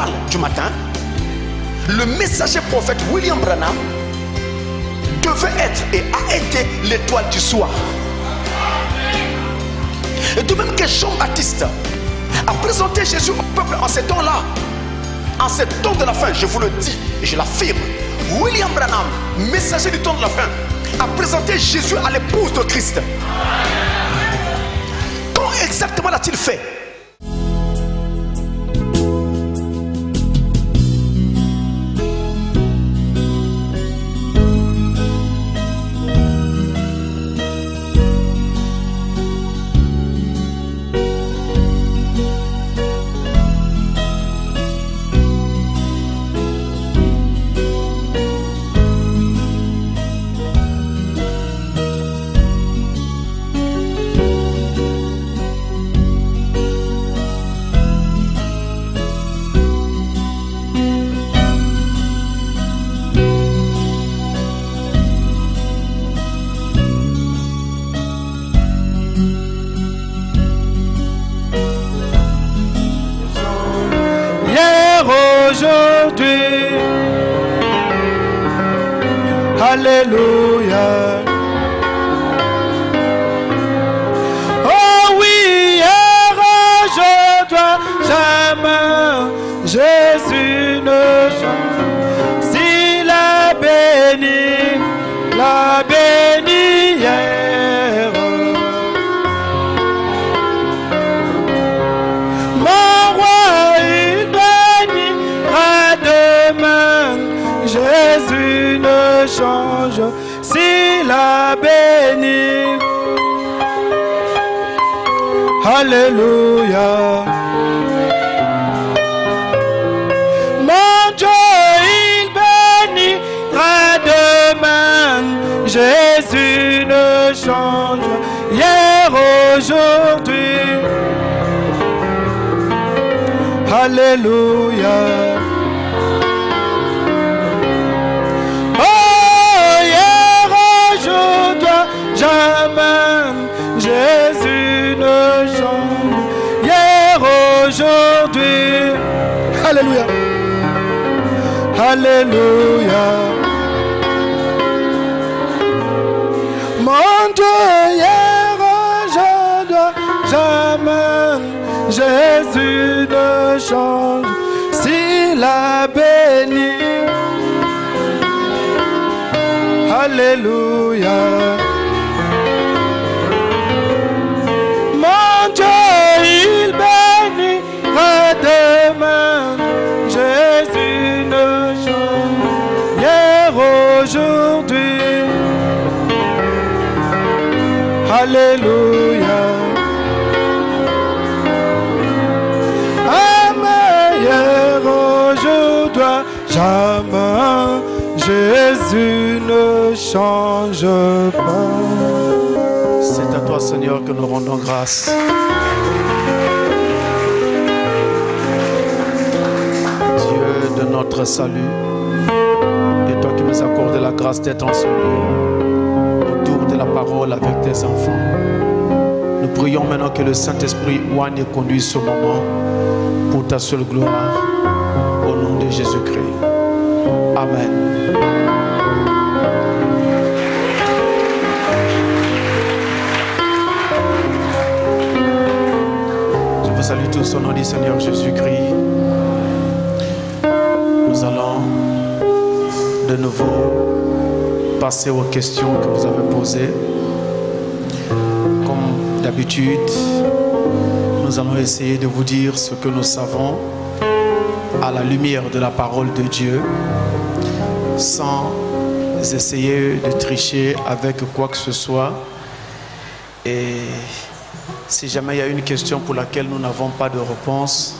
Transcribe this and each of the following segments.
l'étoile du matin, le messager prophète William Branham devait être et a été l'étoile du soir. Et de même que Jean-Baptiste a présenté Jésus au peuple en ces temps-là, en ces temps de la fin, je vous le dis et je l'affirme, William Branham, messager du temps de la fin, a présenté Jésus à l'épouse de Christ. Quand exactement l'a-t-il fait? Alléluia. Oh oui, hier je dois jamais Jésus ne change. S'il a béni, la béni hier. Mon roi, il bénira demain. Jésus ne change s'il a béni. Alléluia. Mon Dieu, il bénira demain. Jésus ne change hier, aujourd'hui. Alléluia. Jamais Jésus ne change hier, aujourd'hui. Alléluia. Alléluia. Mon Dieu, hier, aujourd'hui, jamais Jésus ne change s'il a béni. Alléluia. Mon Dieu, il bénira demain. Jésus ne change hier, aujourd'hui. Alléluia. Amen. Hier, aujourd'hui, jamais Jésus ne change pas. C'est à toi, Seigneur, que nous rendons grâce. Dieu de notre salut, et toi qui nous accordes la grâce d'être en ce lieu, autour de la parole avec tes enfants. Nous prions maintenant que le Saint-Esprit oigne et conduise ce moment pour ta seule gloire, au nom de Jésus-Christ. Amen. Salut tous au nom du Seigneur Jésus-Christ. Nous allons de nouveau passer aux questions que vous avez posées. Comme d'habitude, nous allons essayer de vous dire ce que nous savons à la lumière de la parole de Dieu, sans essayer de tricher avec quoi que ce soit. Et si jamais il y a une question pour laquelle nous n'avons pas de réponse,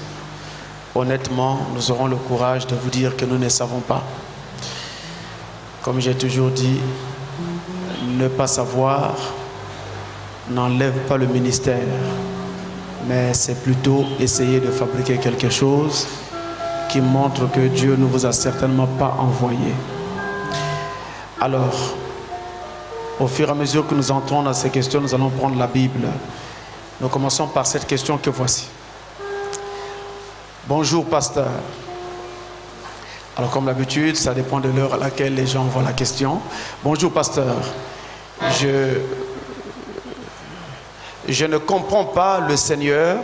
honnêtement, nous aurons le courage de vous dire que nous ne savons pas. Comme j'ai toujours dit, ne pas savoir n'enlève pas le ministère, mais c'est plutôt essayer de fabriquer quelque chose qui montre que Dieu ne vous a certainement pas envoyé. Alors, au fur et à mesure que nous entrons dans ces questions, nous allons prendre la Bible. Nous commençons par cette question que voici. Bonjour, pasteur. Alors comme d'habitude, ça dépend de l'heure à laquelle les gens voient la question. Bonjour pasteur, je ne comprends pas le Seigneur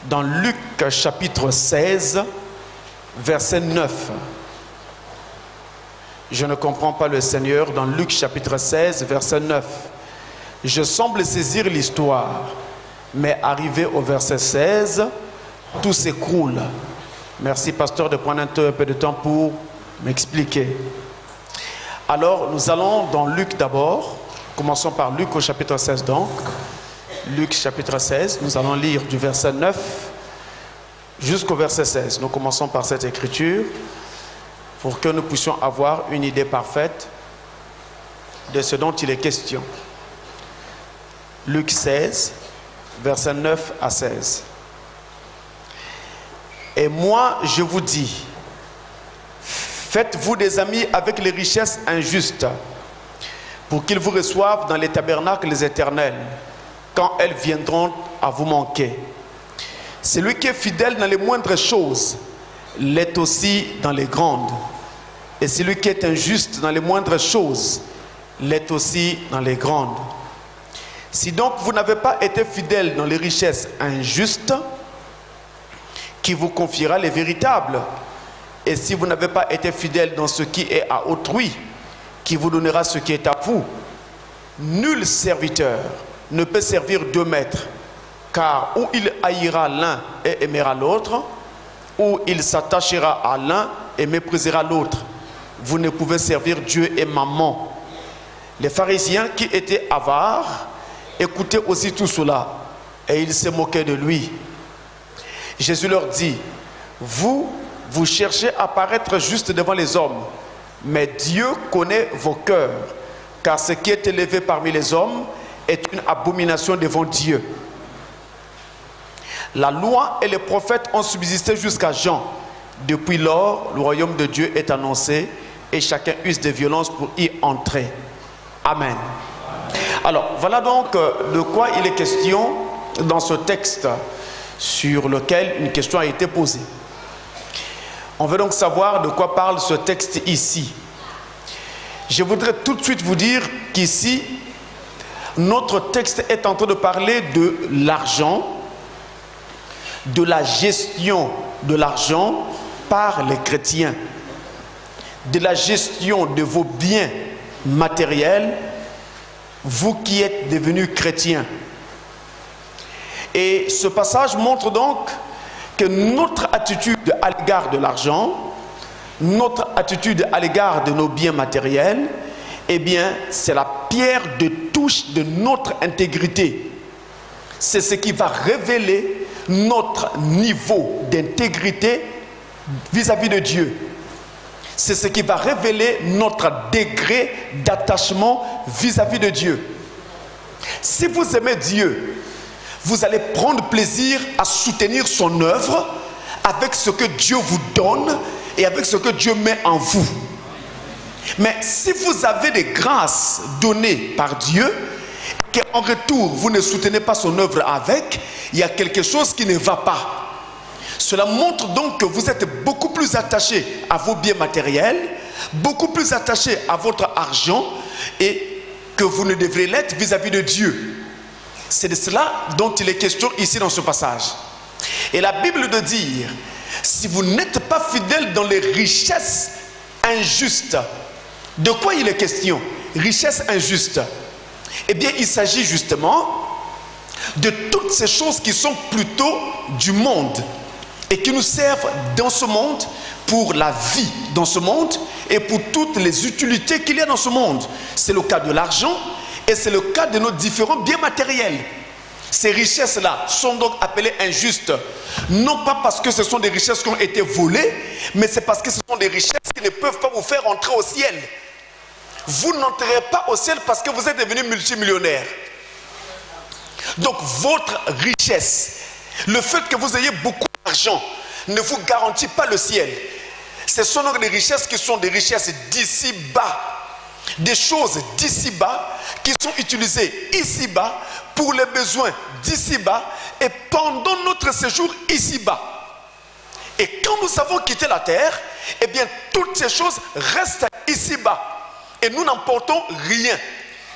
dans Luc chapitre 16, verset 9. Je ne comprends pas le Seigneur dans Luc chapitre 16, verset 9. Je semble saisir l'histoire, mais arrivé au verset 16, tout s'écroule. Merci pasteur de prendre un peu de temps pour m'expliquer. Alors nous allons dans Luc d'abord. Commençons par Luc au chapitre 16 donc. Luc chapitre 16, nous allons lire du verset 9 jusqu'au verset 16. Nous commençons par cette écriture pour que nous puissions avoir une idée parfaite de ce dont il est question. Luc 16, versets 9 à 16. Et moi, je vous dis, faites-vous des amis avec les richesses injustes, pour qu'ils vous reçoivent dans les tabernacles éternels, quand elles viendront à vous manquer. Celui qui est fidèle dans les moindres choses, l'est aussi dans les grandes. Et celui qui est injuste dans les moindres choses, l'est aussi dans les grandes. Si donc vous n'avez pas été fidèle dans les richesses injustes, qui vous confiera les véritables? Et si vous n'avez pas été fidèle dans ce qui est à autrui, qui vous donnera ce qui est à vous? Nul serviteur ne peut servir deux maîtres, car ou il haïra l'un et aimera l'autre, ou il s'attachera à l'un et méprisera l'autre. Vous ne pouvez servir Dieu et Mammon. Les pharisiens qui étaient avares écoutaient aussi tout cela, et ils se moquaient de lui. Jésus leur dit, vous cherchez à paraître juste devant les hommes, mais Dieu connaît vos cœurs, car ce qui est élevé parmi les hommes est une abomination devant Dieu. La loi et les prophètes ont subsisté jusqu'à Jean. Depuis lors, le royaume de Dieu est annoncé et chacun use de violence pour y entrer. Amen. Alors, voilà donc de quoi il est question dans ce texte sur lequel une question a été posée. On veut donc savoir de quoi parle ce texte ici. Je voudrais tout de suite vous dire qu'ici, notre texte est en train de parler de l'argent, de la gestion de l'argent par les chrétiens, de la gestion de vos biens matériels, vous qui êtes devenus chrétiens. Et ce passage montre donc que notre attitude à l'égard de l'argent, notre attitude à l'égard de nos biens matériels, eh bien, c'est la pierre de touche de notre intégrité. C'est ce qui va révéler notre niveau d'intégrité vis-à-vis de Dieu. C'est ce qui va révéler notre degré d'attachement vis-à-vis de Dieu. Si vous aimez Dieu, vous allez prendre plaisir à soutenir son œuvre avec ce que Dieu vous donne et avec ce que Dieu met en vous. Mais si vous avez des grâces données par Dieu, qu'en retour vous ne soutenez pas son œuvre avec, il y a quelque chose qui ne va pas. Cela montre donc que vous êtes beaucoup plus attaché à vos biens matériels, beaucoup plus attaché à votre argent et que vous ne devrez l'être vis-à-vis de Dieu. C'est de cela dont il est question ici dans ce passage. Et la Bible de dire, si vous n'êtes pas fidèle dans les richesses injustes, de quoi il est question? Richesses injustes. Eh bien, il s'agit justement de toutes ces choses qui sont plutôt du monde et qui nous servent dans ce monde pour la vie dans ce monde et pour toutes les utilités qu'il y a dans ce monde. C'est le cas de l'argent et c'est le cas de nos différents biens matériels. Ces richesses-là sont donc appelées injustes, non pas parce que ce sont des richesses qui ont été volées, mais c'est parce que ce sont des richesses qui ne peuvent pas vous faire entrer au ciel. Vous n'entrerez pas au ciel parce que vous êtes devenu multimillionnaire. Donc votre richesse, le fait que vous ayez beaucoup d'argent, ne vous garantit pas le ciel. Ce sont donc des richesses qui sont des richesses d'ici-bas. Des choses d'ici-bas qui sont utilisées ici-bas pour les besoins d'ici-bas et pendant notre séjour ici-bas. Et quand nous avons quitté la terre, eh bien, toutes ces choses restent ici-bas. Et nous n'emportons rien.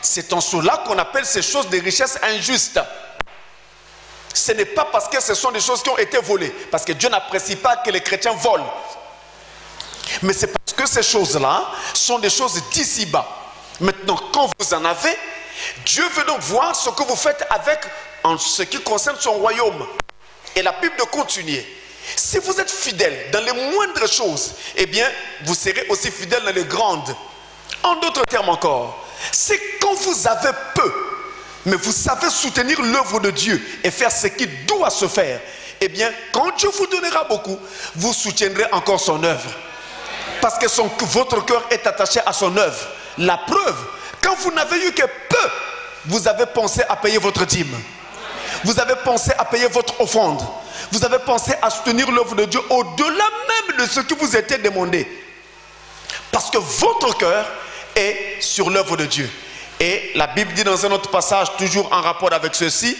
C'est en cela qu'on appelle ces choses des richesses injustes. Ce n'est pas parce que ce sont des choses qui ont été volées, parce que Dieu n'apprécie pas que les chrétiens volent. Mais c'est parce que ces choses-là sont des choses d'ici-bas. Maintenant, quand vous en avez, Dieu veut donc voir ce que vous faites avec en ce qui concerne son royaume. Et la Bible continue. Si vous êtes fidèle dans les moindres choses, eh bien, vous serez aussi fidèle dans les grandes. En d'autres termes encore, c'est quand vous avez peu, mais vous savez soutenir l'œuvre de Dieu et faire ce qui doit se faire, eh bien, quand Dieu vous donnera beaucoup, vous soutiendrez encore son œuvre. Parce que votre cœur est attaché à son œuvre. La preuve, quand vous n'avez eu que peu, vous avez pensé à payer votre dîme. Vous avez pensé à payer votre offrande. Vous avez pensé à soutenir l'œuvre de Dieu au-delà même de ce qui vous était demandé. Parce que votre cœur est sur l'œuvre de Dieu. Et la Bible dit dans un autre passage, toujours en rapport avec ceci,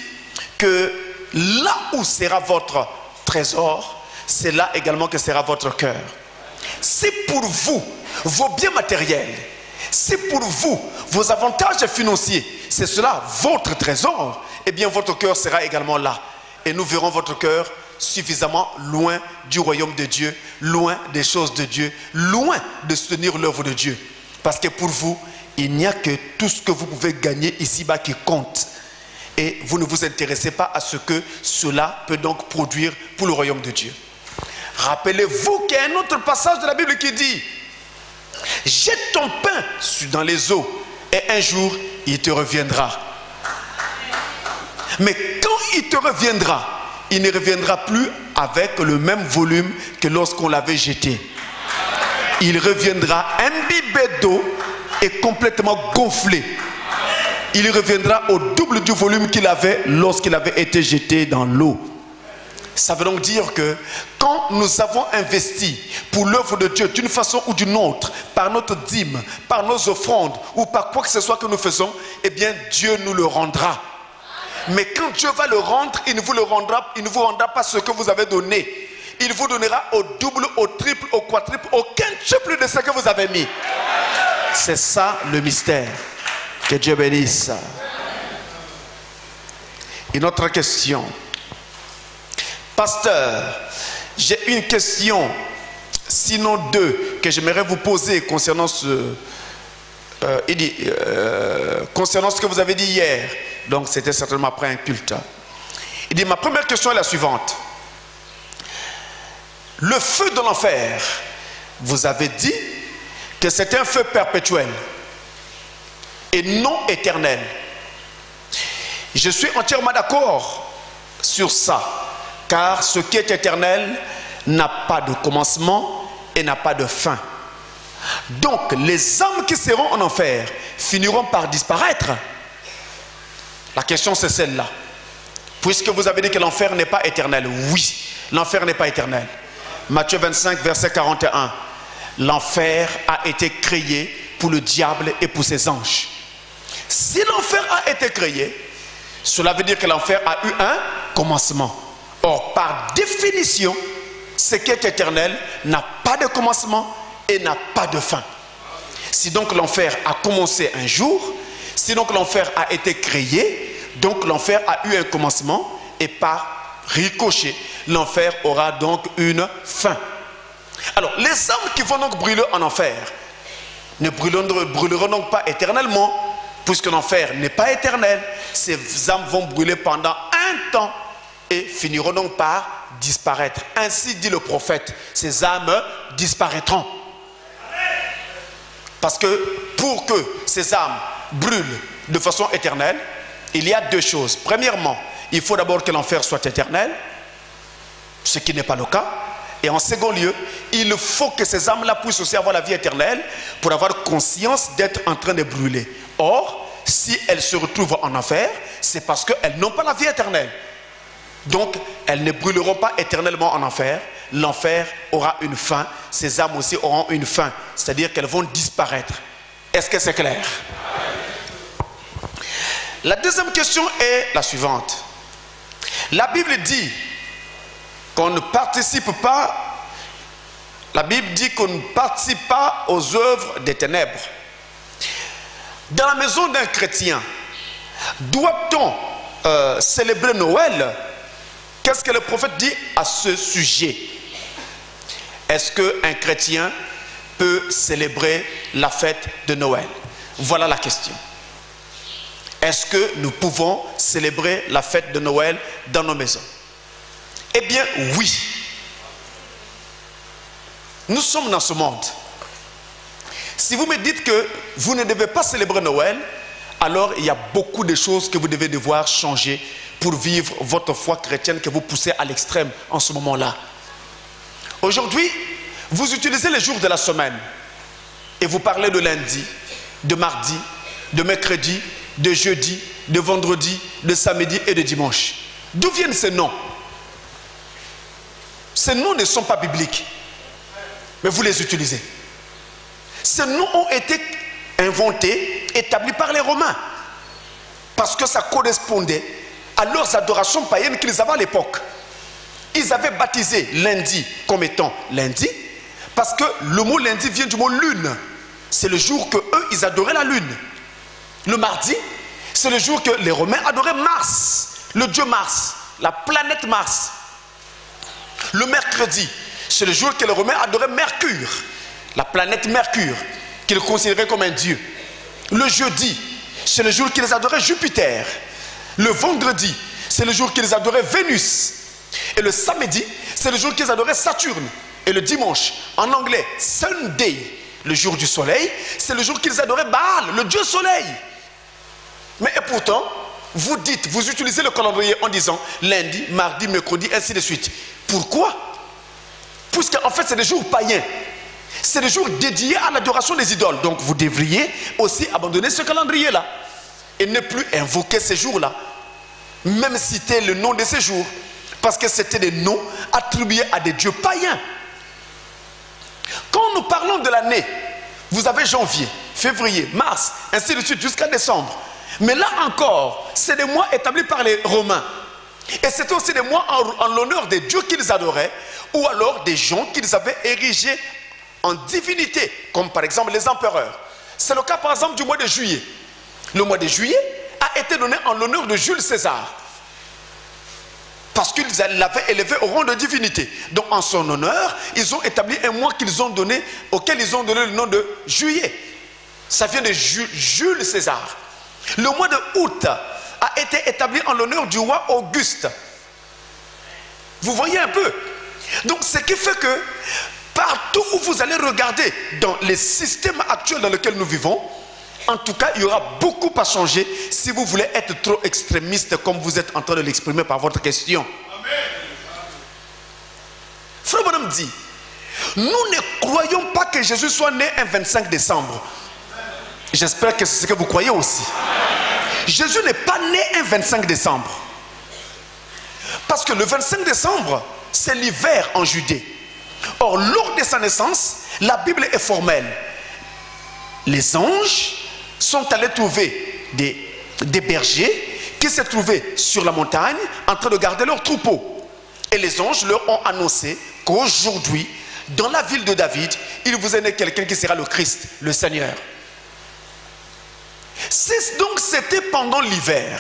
que là où sera votre trésor, c'est là également que sera votre cœur. C'est pour vous, vos biens matériels, c'est pour vous, vos avantages financiers, c'est cela votre trésor, eh bien votre cœur sera également là. Et nous verrons votre cœur suffisamment loin du royaume de Dieu, loin des choses de Dieu, loin de soutenir l'œuvre de Dieu. Parce que pour vous, il n'y a que tout ce que vous pouvez gagner ici-bas qui compte. Et vous ne vous intéressez pas à ce que cela peut donc produire pour le royaume de Dieu. Rappelez-vous qu'il y a un autre passage de la Bible qui dit: jette ton pain dans les eaux et un jour il te reviendra. Mais quand il te reviendra, il ne reviendra plus avec le même volume que lorsqu'on l'avait jeté. Il reviendra imbibé d'eau et complètement gonflé. Il reviendra au double du volume qu'il avait lorsqu'il avait été jeté dans l'eau. Ça veut donc dire que quand nous avons investi pour l'œuvre de Dieu d'une façon ou d'une autre, par notre dîme, par nos offrandes ou par quoi que ce soit que nous faisons, eh bien Dieu nous le rendra. Mais quand Dieu va le rendre, il ne vous rendra pas ce que vous avez donné. Il vous donnera au double, au triple, au quadruple, au quintuple de ce que vous avez mis. C'est ça le mystère. Que Dieu bénisse. Une autre question. Pasteur, j'ai une question, sinon deux, que j'aimerais vous poser concernant concernant ce que vous avez dit hier. Donc c'était certainement après un culte. Il dit, ma première question est la suivante. Le feu de l'enfer, vous avez dit que c'est un feu perpétuel et non éternel. Je suis entièrement d'accord sur ça, car ce qui est éternel n'a pas de commencement et n'a pas de fin. Donc les âmes qui seront en enfer finiront par disparaître. La question c'est celle-là. Puisque vous avez dit que l'enfer n'est pas éternel. Oui, l'enfer n'est pas éternel. Matthieu 25, verset 41. L'enfer a été créé pour le diable et pour ses anges. Si l'enfer a été créé, cela veut dire que l'enfer a eu un commencement. Or, par définition, ce qui est éternel n'a pas de commencement et n'a pas de fin. Si donc l'enfer a commencé un jour, si donc l'enfer a été créé, donc l'enfer a eu un commencement et par ricochet, l'enfer aura donc une fin. Alors, les âmes qui vont donc brûler en enfer ne brûleront donc pas éternellement, puisque l'enfer n'est pas éternel. Ces âmes vont brûler pendant un temps et finiront donc par disparaître. Ainsi dit le prophète, ces âmes disparaîtront. Parce que pour que ces âmes brûlent de façon éternelle, il y a deux choses. Premièrement, il faut d'abord que l'enfer soit éternel, ce qui n'est pas le cas. Et en second lieu, il faut que ces âmes-là puissent aussi avoir la vie éternelle pour avoir conscience d'être en train de brûler. Or, si elles se retrouvent en enfer, c'est parce qu'elles n'ont pas la vie éternelle. Donc, elles ne brûleront pas éternellement en enfer. L'enfer aura une fin. Ces âmes aussi auront une fin. C'est-à-dire qu'elles vont disparaître. Est-ce que c'est clair? La deuxième question est la suivante. La Bible dit qu'on ne participe pas La Bible dit qu'on ne participe pas aux œuvres des ténèbres. Dans la maison d'un chrétien, doit-on célébrer Noël? Qu'est-ce que le prophète dit à ce sujet? Est-ce qu'un chrétien peut célébrer la fête de Noël? Voilà la question. Est-ce que nous pouvons célébrer la fête de Noël dans nos maisons? Eh bien, oui. Nous sommes dans ce monde. Si vous me dites que vous ne devez pas célébrer Noël, alors il y a beaucoup de choses que vous devez devoir changer pour vivre votre foi chrétienne que vous poussez à l'extrême en ce moment-là. Aujourd'hui, vous utilisez les jours de la semaine et vous parlez de lundi, de mardi, de mercredi, de jeudi, de vendredi, de samedi et de dimanche. D'où viennent ces noms? Ces noms ne sont pas bibliques, mais vous les utilisez. Ces noms ont été inventés, établis par les Romains, parce que ça correspondait à leurs adorations païennes qu'ils avaient à l'époque. Ils avaient baptisé lundi comme étant lundi, parce que le mot lundi vient du mot lune. C'est le jour que eux, ils adoraient la lune. Le mardi, c'est le jour que les Romains adoraient Mars, le dieu Mars, la planète Mars. Le mercredi, c'est le jour que les Romains adoraient Mercure, la planète Mercure, qu'ils considéraient comme un dieu. Le jeudi, c'est le jour qu'ils adoraient Jupiter. Le vendredi, c'est le jour qu'ils adoraient Vénus. Et le samedi, c'est le jour qu'ils adoraient Saturne. Et le dimanche, en anglais, Sunday, le jour du soleil, c'est le jour qu'ils adoraient Baal, le dieu soleil. Mais et pourtant, vous dites, vous utilisez le calendrier en disant lundi, mardi, mercredi, ainsi de suite. Pourquoi? Puisqu'en fait, c'est des jours païens. C'est des jours dédiés à l'adoration des idoles. Donc, vous devriez aussi abandonner ce calendrier-là et ne plus invoquer ces jours-là. Même citer le nom de ces jours. Parce que c'était des noms attribués à des dieux païens. Quand nous parlons de l'année, vous avez janvier, février, mars, ainsi de suite, jusqu'à décembre. Mais là encore, c'est des mois établis par les Romains. Et c'était aussi des mois en l'honneur des dieux qu'ils adoraient, ou alors des gens qu'ils avaient érigés en divinité, comme par exemple les empereurs. C'est le cas par exemple du mois de juillet. Le mois de juillet a été donné en l'honneur de Jules César, parce qu'ils l'avaient élevé au rang de divinité. Donc en son honneur, ils ont établi un mois auquel ils ont donné le nom de juillet. Ça vient de Jules César. Le mois de août a été établi en l'honneur du roi Auguste. Vous voyez un peu? Donc ce qui fait que partout où vous allez regarder dans les systèmes actuels dans lesquels nous vivons, en tout cas, il y aura beaucoup à changer si vous voulez être trop extrémiste comme vous êtes en train de l'exprimer par votre question. Amen. Frère Bonhomme dit, nous ne croyons pas que Jésus soit né un 25 décembre. J'espère que c'est ce que vous croyez aussi. Jésus n'est pas né un 25 décembre. Parce que le 25 décembre, c'est l'hiver en Judée. Or, lors de sa naissance, la Bible est formelle. Les anges sont allés trouver des bergers qui se trouvaient sur la montagne en train de garder leurs troupeaux. Et les anges leur ont annoncé qu'aujourd'hui, dans la ville de David, il vous est né quelqu'un qui sera le Christ, le Seigneur. Donc c'était pendant l'hiver.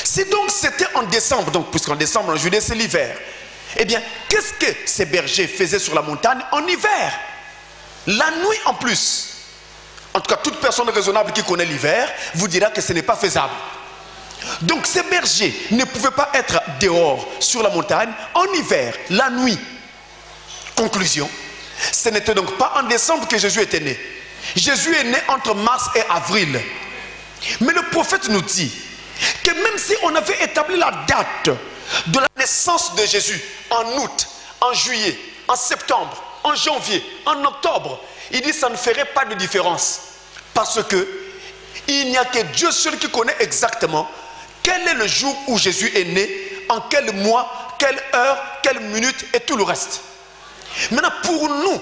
Si donc c'était en décembre, donc puisqu'en décembre en Judée c'est l'hiver, eh bien qu'est-ce que ces bergers faisaient sur la montagne en hiver? La nuit en plus. En tout cas, toute personne raisonnable qui connaît l'hiver vous dira que ce n'est pas faisable. Donc ces bergers ne pouvaient pas être dehors sur la montagne en hiver, la nuit. Conclusion, ce n'était donc pas en décembre que Jésus était né. Jésus est né entre mars et avril. Mais le prophète nous dit que même si on avait établi la date de la naissance de Jésus en août, en juillet, en septembre, en janvier, en octobre, il dit que ça ne ferait pas de différence. Parce que il n'y a que Dieu seul qui connaît exactement quel est le jour où Jésus est né, en quel mois, quelle heure, quelle minute et tout le reste. Maintenant, pour nous,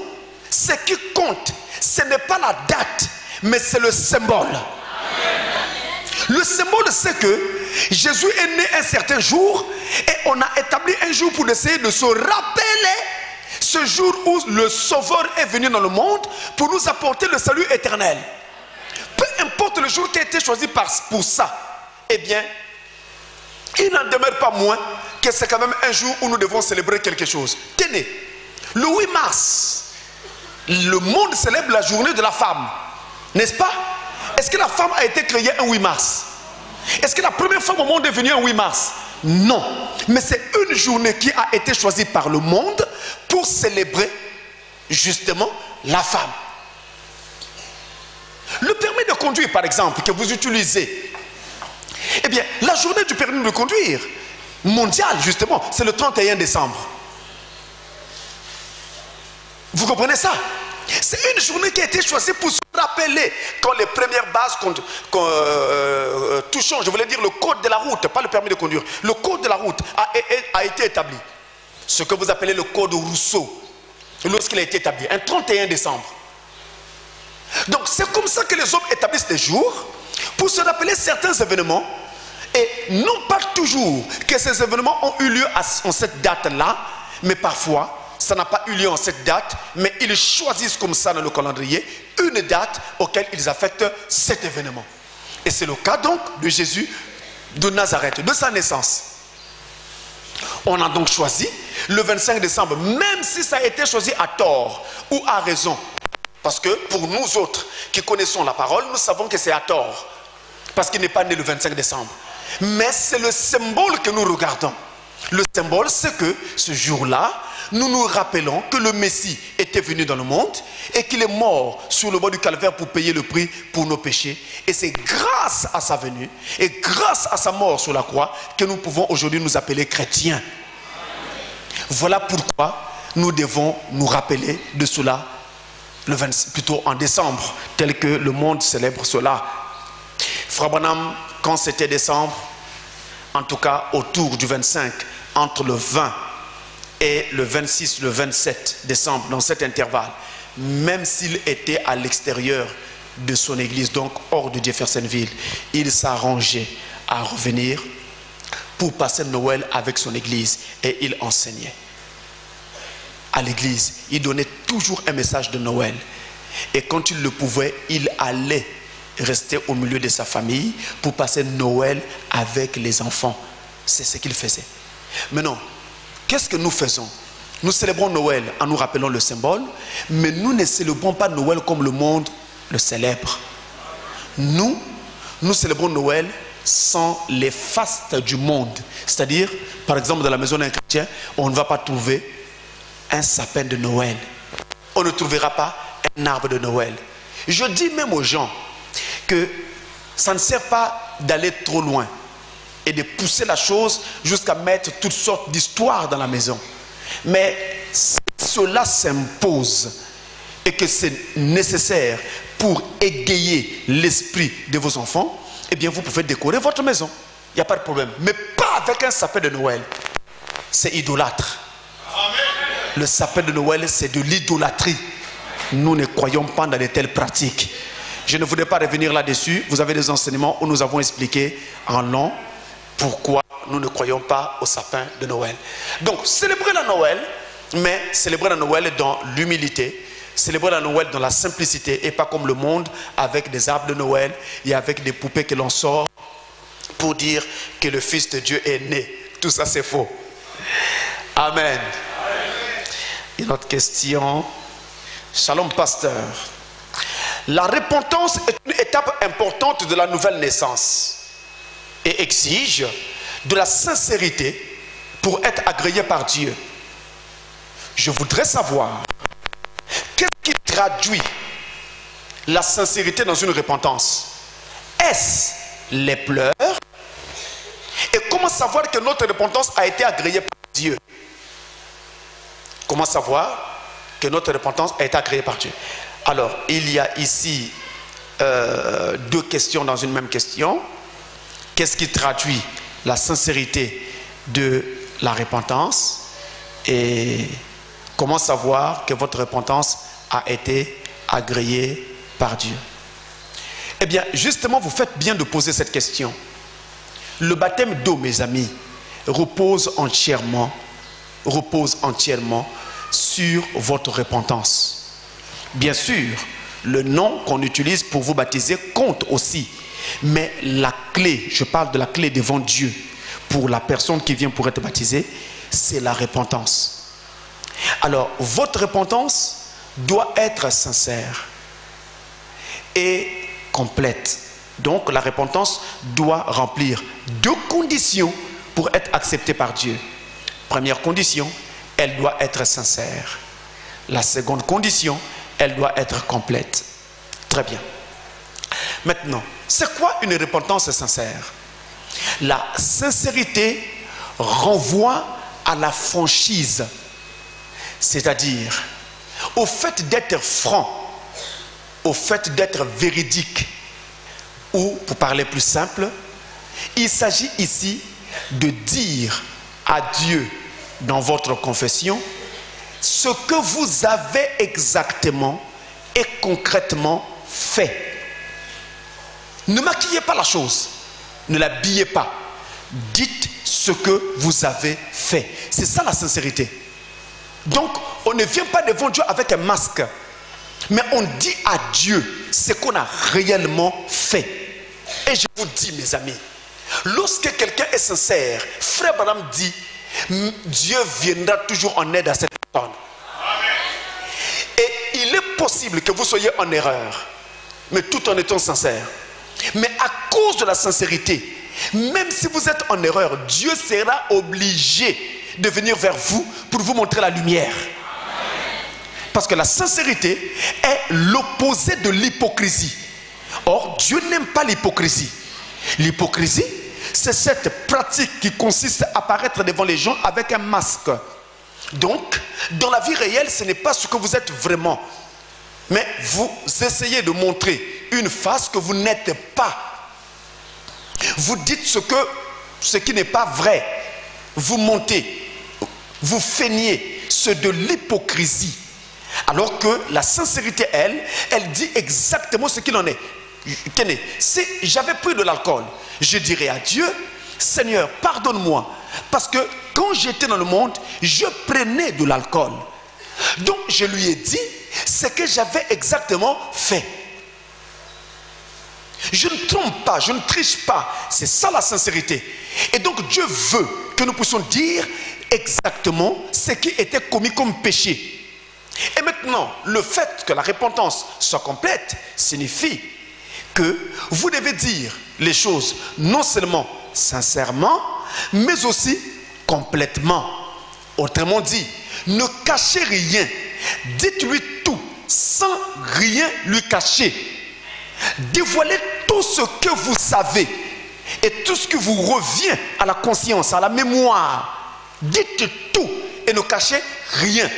ce qui compte, ce n'est pas la date, mais c'est le symbole. Le symbole, c'est que Jésus est né un certain jour et on a établi un jour pour essayer de se rappeler Ce jour où le Sauveur est venu dans le monde pour nous apporter le salut éternel. Peu importe le jour qui a été choisi pour ça, eh bien, il n'en demeure pas moins que c'est quand même un jour où nous devons célébrer quelque chose. Tenez, le 8 mars, le monde célèbre la journée de la femme, n'est-ce pas? Est-ce que la femme a été créée un 8 mars? Est-ce que la première femme au monde est venue un 8 mars? Non. Mais c'est une journée qui a été choisie par le monde pour célébrer justement la femme. Le permis de conduire, par exemple, que vous utilisez, eh bien, la journée du permis de conduire mondiale, justement, c'est le 31 décembre. Vous comprenez ça? C'est une journée qui a été choisie pour se rappeler quand les premières bases touchant, je voulais dire le code de la route, pas le permis de conduire, le code de la route a été établi. Ce que vous appelez le code Rousseau, lorsqu'il a été établi, un 31 décembre. Donc c'est comme ça que les hommes établissent des jours pour se rappeler certains événements, et non pas toujours que ces événements ont eu lieu en cette date-là, mais parfois ça n'a pas eu lieu en cette date, mais ils choisissent comme ça dans le calendrier une date auquel ils affectent cet événement. Et c'est le cas donc de Jésus de Nazareth, de sa naissance. On a donc choisi le 25 décembre, même si ça a été choisi à tort ou à raison. Parce que pour nous autres qui connaissons la parole, nous savons que c'est à tort. Parce qu'il n'est pas né le 25 décembre. Mais c'est le symbole que nous regardons. Le symbole, c'est que ce jour-là, nous nous rappelons que le Messie était venu dans le monde et qu'il est mort sur le bois du calvaire pour payer le prix pour nos péchés. Et c'est grâce à sa venue et grâce à sa mort sur la croix que nous pouvons aujourd'hui nous appeler chrétiens. Voilà pourquoi nous devons nous rappeler de cela plutôt en décembre, tel que le monde célèbre cela. Frère Branham, quand c'était décembre, en tout cas autour du 25, entre le 20 et le 26, le 27 décembre, dans cet intervalle, même s'il était à l'extérieur de son église, donc hors de Jeffersonville, il s'arrangeait à revenir pour passer Noël avec son église, et il enseignait à l'église. Il donnait toujours un message de Noël, et quand il le pouvait, il allait rester au milieu de sa famille pour passer Noël avec les enfants. C'est ce qu'il faisait. Maintenant, qu'est-ce que nous faisons? Nous célébrons Noël en nous rappelant le symbole, mais nous ne célébrons pas Noël comme le monde le célèbre. Nous célébrons Noël sans les fastes du monde. C'est-à-dire, par exemple, dans la maison d'un chrétien, on ne va pas trouver un sapin de Noël. On ne trouvera pas un arbre de Noël. Je dis même aux gens que ça ne sert pas d'aller trop loin et de pousser la chose jusqu'à mettre toutes sortes d'histoires dans la maison. Mais si cela s'impose et que c'est nécessaire pour égayer l'esprit de vos enfants, eh bien vous pouvez décorer votre maison. Il n'y a pas de problème. Mais pas avec un sapin de Noël. C'est idolâtre. Le sapin de Noël, c'est de l'idolâtrie. Nous ne croyons pas dans de telles pratiques. Je ne voudrais pas revenir là-dessus. Vous avez des enseignements où nous avons expliqué en long pourquoi nous ne croyons pas au sapin de Noël. Donc, célébrer la Noël, mais célébrer la Noël dans l'humilité, célébrer la Noël dans la simplicité, et pas comme le monde avec des arbres de Noël et avec des poupées que l'on sort pour dire que le Fils de Dieu est né. Tout ça, c'est faux. Amen. Une autre question. Shalom, pasteur. La repentance est une étape importante de la nouvelle naissance et exige de la sincérité pour être agréé par Dieu. Je voudrais savoir qu'est-ce qui traduit la sincérité dans une repentance. Est-ce les pleurs? Et comment savoir que notre repentance a été agréée par Dieu? Comment savoir que notre repentance a été agréée par Dieu? Alors, il y a ici deux questions dans une même question. Qu'est-ce qui traduit la sincérité de la repentance? Et comment savoir que votre repentance a été agréée par Dieu? Eh bien, justement, vous faites bien de poser cette question. Le baptême d'eau, mes amis, repose entièrement sur votre repentance. Bien sûr, le nom qu'on utilise pour vous baptiser compte aussi. Mais la clé, je parle de la clé devant Dieu, pour la personne qui vient pour être baptisée, c'est la repentance. Alors, votre repentance doit être sincère et complète. Donc, la repentance doit remplir 2 conditions pour être acceptée par Dieu. Première condition, elle doit être sincère. La seconde condition, elle doit être complète. Très bien. Maintenant, c'est quoi une repentance sincère? La sincérité renvoie à la franchise, c'est-à-dire au fait d'être franc, au fait d'être véridique. Ou, pour parler plus simple, il s'agit ici de dire à Dieu dans votre confession ce que vous avez exactement et concrètement fait. Ne maquillez pas la chose, ne l'habillez pas. Dites ce que vous avez fait. C'est ça la sincérité. Donc, on ne vient pas devant Dieu avec un masque, mais on dit à Dieu ce qu'on a réellement fait. Et je vous dis, mes amis, lorsque quelqu'un est sincère, Frère Branham dit, Dieu viendra toujours en aide à cette personne. Et il est possible que vous soyez en erreur, mais tout en étant sincère. Mais à cause de la sincérité, même si vous êtes en erreur, Dieu sera obligé de venir vers vous pour vous montrer la lumière. Parce que la sincérité est l'opposé de l'hypocrisie. Or, Dieu n'aime pas l'hypocrisie. L'hypocrisie, c'est cette pratique qui consiste à paraître devant les gens avec un masque. Donc, dans la vie réelle, ce n'est pas ce que vous êtes vraiment. Mais vous essayez de montrer une face que vous n'êtes pas. Vous dites ce qui n'est pas vrai. Vous mentez. Vous feignez. C'est de l'hypocrisie. Alors que la sincérité, elle dit exactement ce qu'il en est. Si j'avais pris de l'alcool, je dirais à Dieu, Seigneur, pardonne-moi. Parce que quand j'étais dans le monde, je prenais de l'alcool. Donc je lui ai dit ce que j'avais exactement fait. Je ne trompe pas, je ne triche pas. C'est ça la sincérité. Et donc Dieu veut que nous puissions dire exactement ce qui était commis comme péché. Et maintenant, le fait que la repentance soit complète signifie que vous devez dire les choses non seulement sincèrement, mais aussi complètement. Autrement dit, ne cachez rien. Dites-lui tout sans rien lui cacher. Dévoilez tout ce que vous savez et tout ce qui vous revient à la conscience, à la mémoire. Dites tout et ne cachez rien.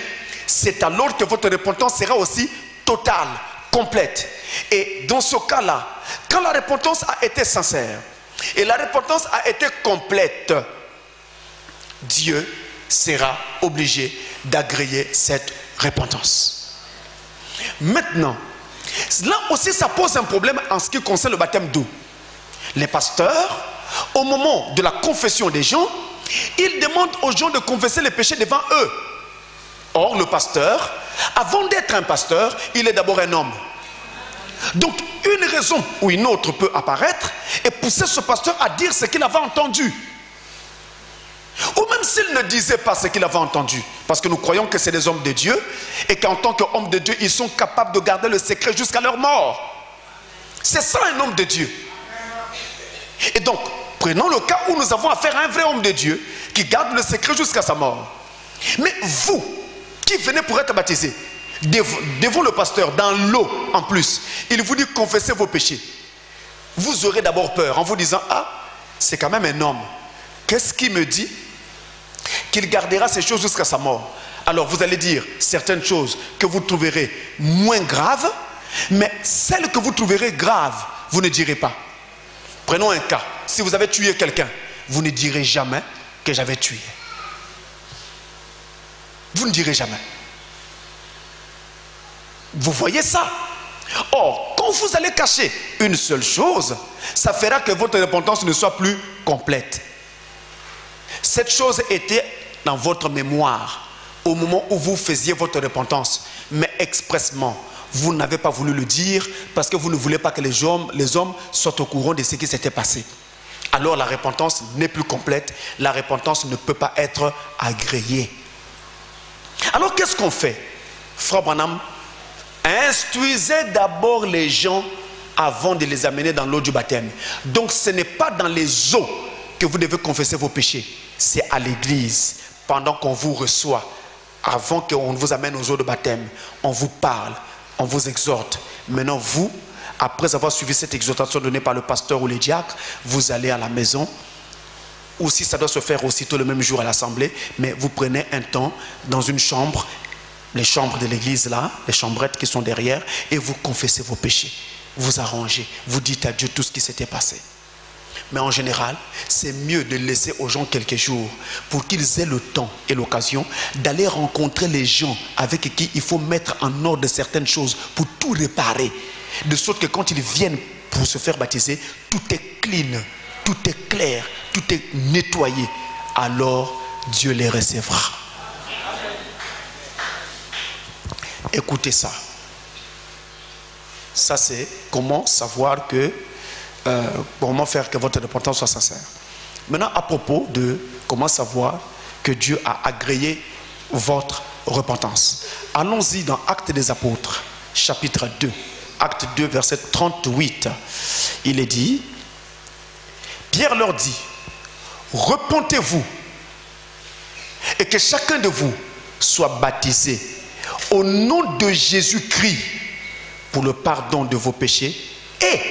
C'est alors que votre repentance sera aussi totale, complète. Et dans ce cas-là, quand la repentance a été sincère et la repentance a été complète, Dieu sera obligé d'agréer cette repentance. Maintenant, là aussi ça pose un problème en ce qui concerne le baptême d'eau. Les pasteurs, au moment de la confession des gens, ils demandent aux gens de confesser les péchés devant eux. Or, le pasteur, avant d'être un pasteur, il est d'abord un homme. Donc, une raison ou une autre peut apparaître et pousser ce pasteur à dire ce qu'il avait entendu. Ou même s'il ne disait pas ce qu'il avait entendu. Parce que nous croyons que c'est des hommes de Dieu et qu'en tant qu'hommes de Dieu, ils sont capables de garder le secret jusqu'à leur mort. C'est ça un homme de Dieu. Et donc, prenons le cas où nous avons affaire à un vrai homme de Dieu qui garde le secret jusqu'à sa mort. Mais vous, qui venez pour être baptisé devant le pasteur, dans l'eau en plus, il vous dit confessez vos péchés. Vous aurez d'abord peur en vous disant, ah, c'est quand même un homme. Qu'est-ce qu'il me dit? Qu'il gardera ces choses jusqu'à sa mort. Alors vous allez dire certaines choses que vous trouverez moins graves, mais celles que vous trouverez graves, vous ne direz pas. Prenons un cas. Si vous avez tué quelqu'un, vous ne direz jamais que j'avais tué. Vous ne direz jamais. Vous voyez ça? Or, quand vous allez cacher une seule chose, ça fera que votre repentance ne soit plus complète. Cette chose était dans votre mémoire au moment où vous faisiez votre repentance, mais expressement, vous n'avez pas voulu le dire parce que vous ne voulez pas que les hommes soient au courant de ce qui s'était passé. Alors la repentance n'est plus complète, la repentance ne peut pas être agréée. Alors qu'est-ce qu'on fait? Frère Branham, instruisez d'abord les gens avant de les amener dans l'eau du baptême. Donc ce n'est pas dans les eaux que vous devez confesser vos péchés, c'est à l'église, pendant qu'on vous reçoit, avant qu'on vous amène aux eaux de baptême. On vous parle, on vous exhorte. Maintenant vous, après avoir suivi cette exhortation donnée par le pasteur ou les diacres, vous allez à la maison, ou si ça doit se faire aussitôt le même jour à l'assemblée, mais vous prenez un temps dans une chambre, les chambres de l'église là, les chambrettes qui sont derrière, et vous confessez vos péchés, vous arrangez, vous dites à Dieu tout ce qui s'était passé. Mais en général, c'est mieux de laisser aux gens quelques jours pour qu'ils aient le temps et l'occasion d'aller rencontrer les gens avec qui il faut mettre en ordre certaines choses pour tout réparer. De sorte que quand ils viennent pour se faire baptiser, tout est clean, tout est clair, tout est nettoyé. Alors Dieu les recevra. Écoutez ça. Ça c'est comment savoir que comment faire que votre repentance soit sincère. Maintenant, à propos de comment savoir que Dieu a agréé votre repentance. Allons-y dans Actes des Apôtres, chapitre 2. Acte 2, verset 38. Il est dit, Pierre leur dit, repentez-vous et que chacun de vous soit baptisé au nom de Jésus-Christ pour le pardon de vos péchés et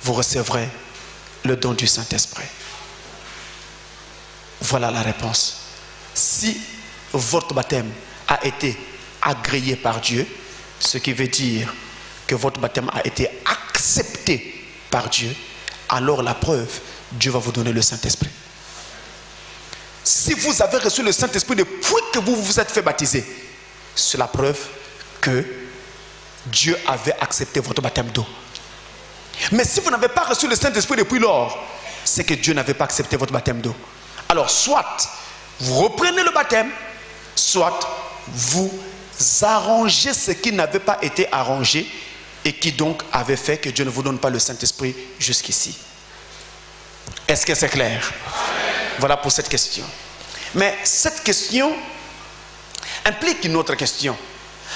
vous recevrez le don du Saint-Esprit. Voilà la réponse. Si votre baptême a été agréé par Dieu, ce qui veut dire que votre baptême a été accepté par Dieu, alors la preuve, Dieu va vous donner le Saint-Esprit. Si vous avez reçu le Saint-Esprit depuis que vous vous êtes fait baptiser, c'est la preuve que Dieu avait accepté votre baptême d'eau. Mais si vous n'avez pas reçu le Saint-Esprit depuis lors, c'est que Dieu n'avait pas accepté votre baptême d'eau. Alors soit vous reprenez le baptême, soit vous arrangez ce qui n'avait pas été arrangé et qui donc avait fait que Dieu ne vous donne pas le Saint-Esprit jusqu'ici. Est-ce que c'est clair? Voilà pour cette question. Mais cette question implique une autre question.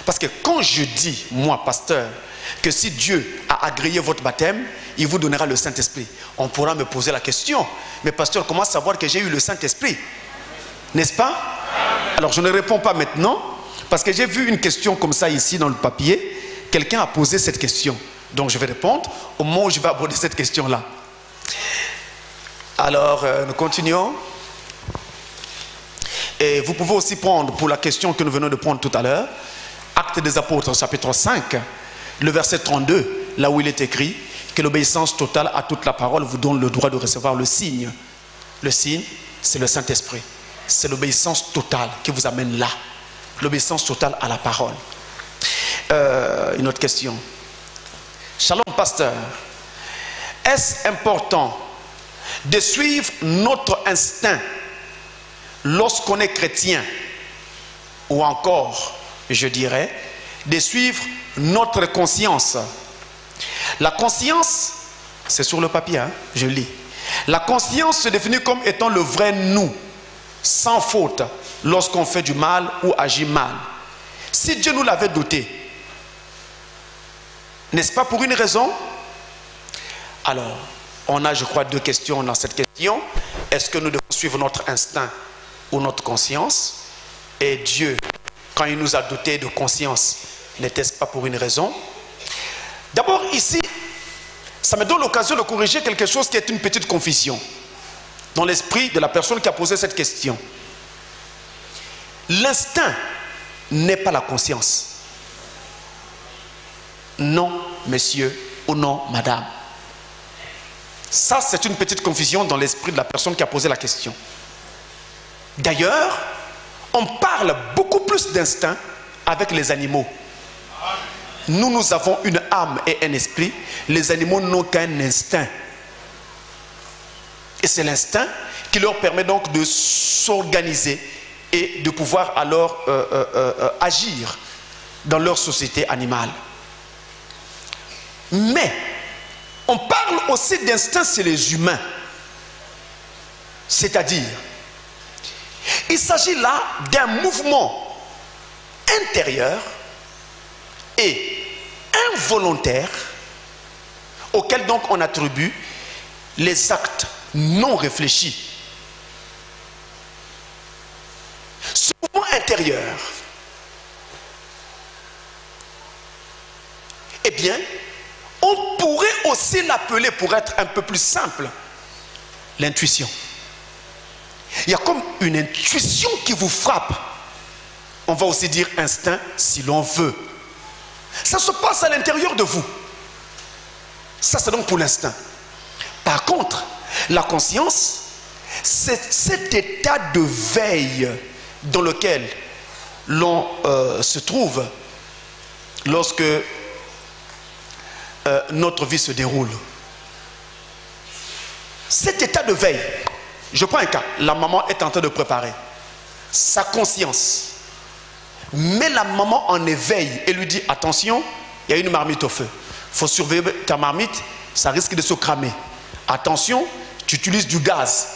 Parce que quand je dis, moi, pasteur, que si Dieu a agréé votre baptême, il vous donnera le Saint-Esprit, on pourra me poser la question, mais pasteur, comment savoir que j'ai eu le Saint-Esprit? N'est-ce pas? Alors je ne réponds pas maintenant, parce que j'ai vu une question comme ça ici dans le papier. Quelqu'un a posé cette question, donc je vais répondre au moment où je vais aborder cette question-là. Alors nous continuons. Et vous pouvez aussi prendre pour la question que nous venons de prendre tout à l'heure, Actes des Apôtres, chapitre 5, le verset 32, là où il est écrit que l'obéissance totale à toute la parole vous donne le droit de recevoir le signe. Le signe, c'est le Saint-Esprit. C'est l'obéissance totale qui vous amène là. L'obéissance totale à la parole. Une autre question. Shalom, pasteur. Est-ce important de suivre notre instinct lorsqu'on est chrétien, ou encore, je dirais, de suivre notre conscience? La conscience, c'est sur le papier, hein, je lis. La conscience se définit comme étant le vrai nous, sans faute, lorsqu'on fait du mal ou agit mal. Si Dieu nous l'avait doté, n'est-ce pas pour une raison? Alors, on a, je crois, deux questions dans cette question. Est-ce que nous devons suivre notre instinct ou notre conscience? Et Dieu, quand il nous a dotés de conscience, n'était-ce pas pour une raison? D'abord ici, ça me donne l'occasion de corriger quelque chose qui est une petite confusion dans l'esprit de la personne qui a posé cette question. L'instinct n'est pas la conscience. Non, monsieur, ou non, madame. Ça, c'est une petite confusion dans l'esprit de la personne qui a posé la question. D'ailleurs, on parle beaucoup plus d'instinct avec les animaux. Nous, nous avons une âme et un esprit. Les animaux n'ont qu'un instinct. Et c'est l'instinct qui leur permet donc de s'organiser et de pouvoir alors agir dans leur société animale. Mais on parle aussi d'instinct chez les humains. C'est-à-dire, il s'agit là d'un mouvement intérieur et involontaire auquel donc on attribue les actes non réfléchis. Ce mouvement intérieur, eh bien, on pourrait aussi l'appeler, pour être un peu plus simple, l'intuition. Il y a comme une intuition qui vous frappe. On va aussi dire instinct si l'on veut. Ça se passe à l'intérieur de vous. Ça, c'est donc pour l'instinct. Par contre, la conscience, c'est cet état de veille dans lequel l'on se trouve lorsque notre vie se déroule. Cet état de veille, je prends un cas, la maman est en train de préparer. Sa conscience met la maman en éveil et lui dit attention, il y a une marmite au feu. Il faut surveiller ta marmite, ça risque de se cramer. Attention, tu utilises du gaz.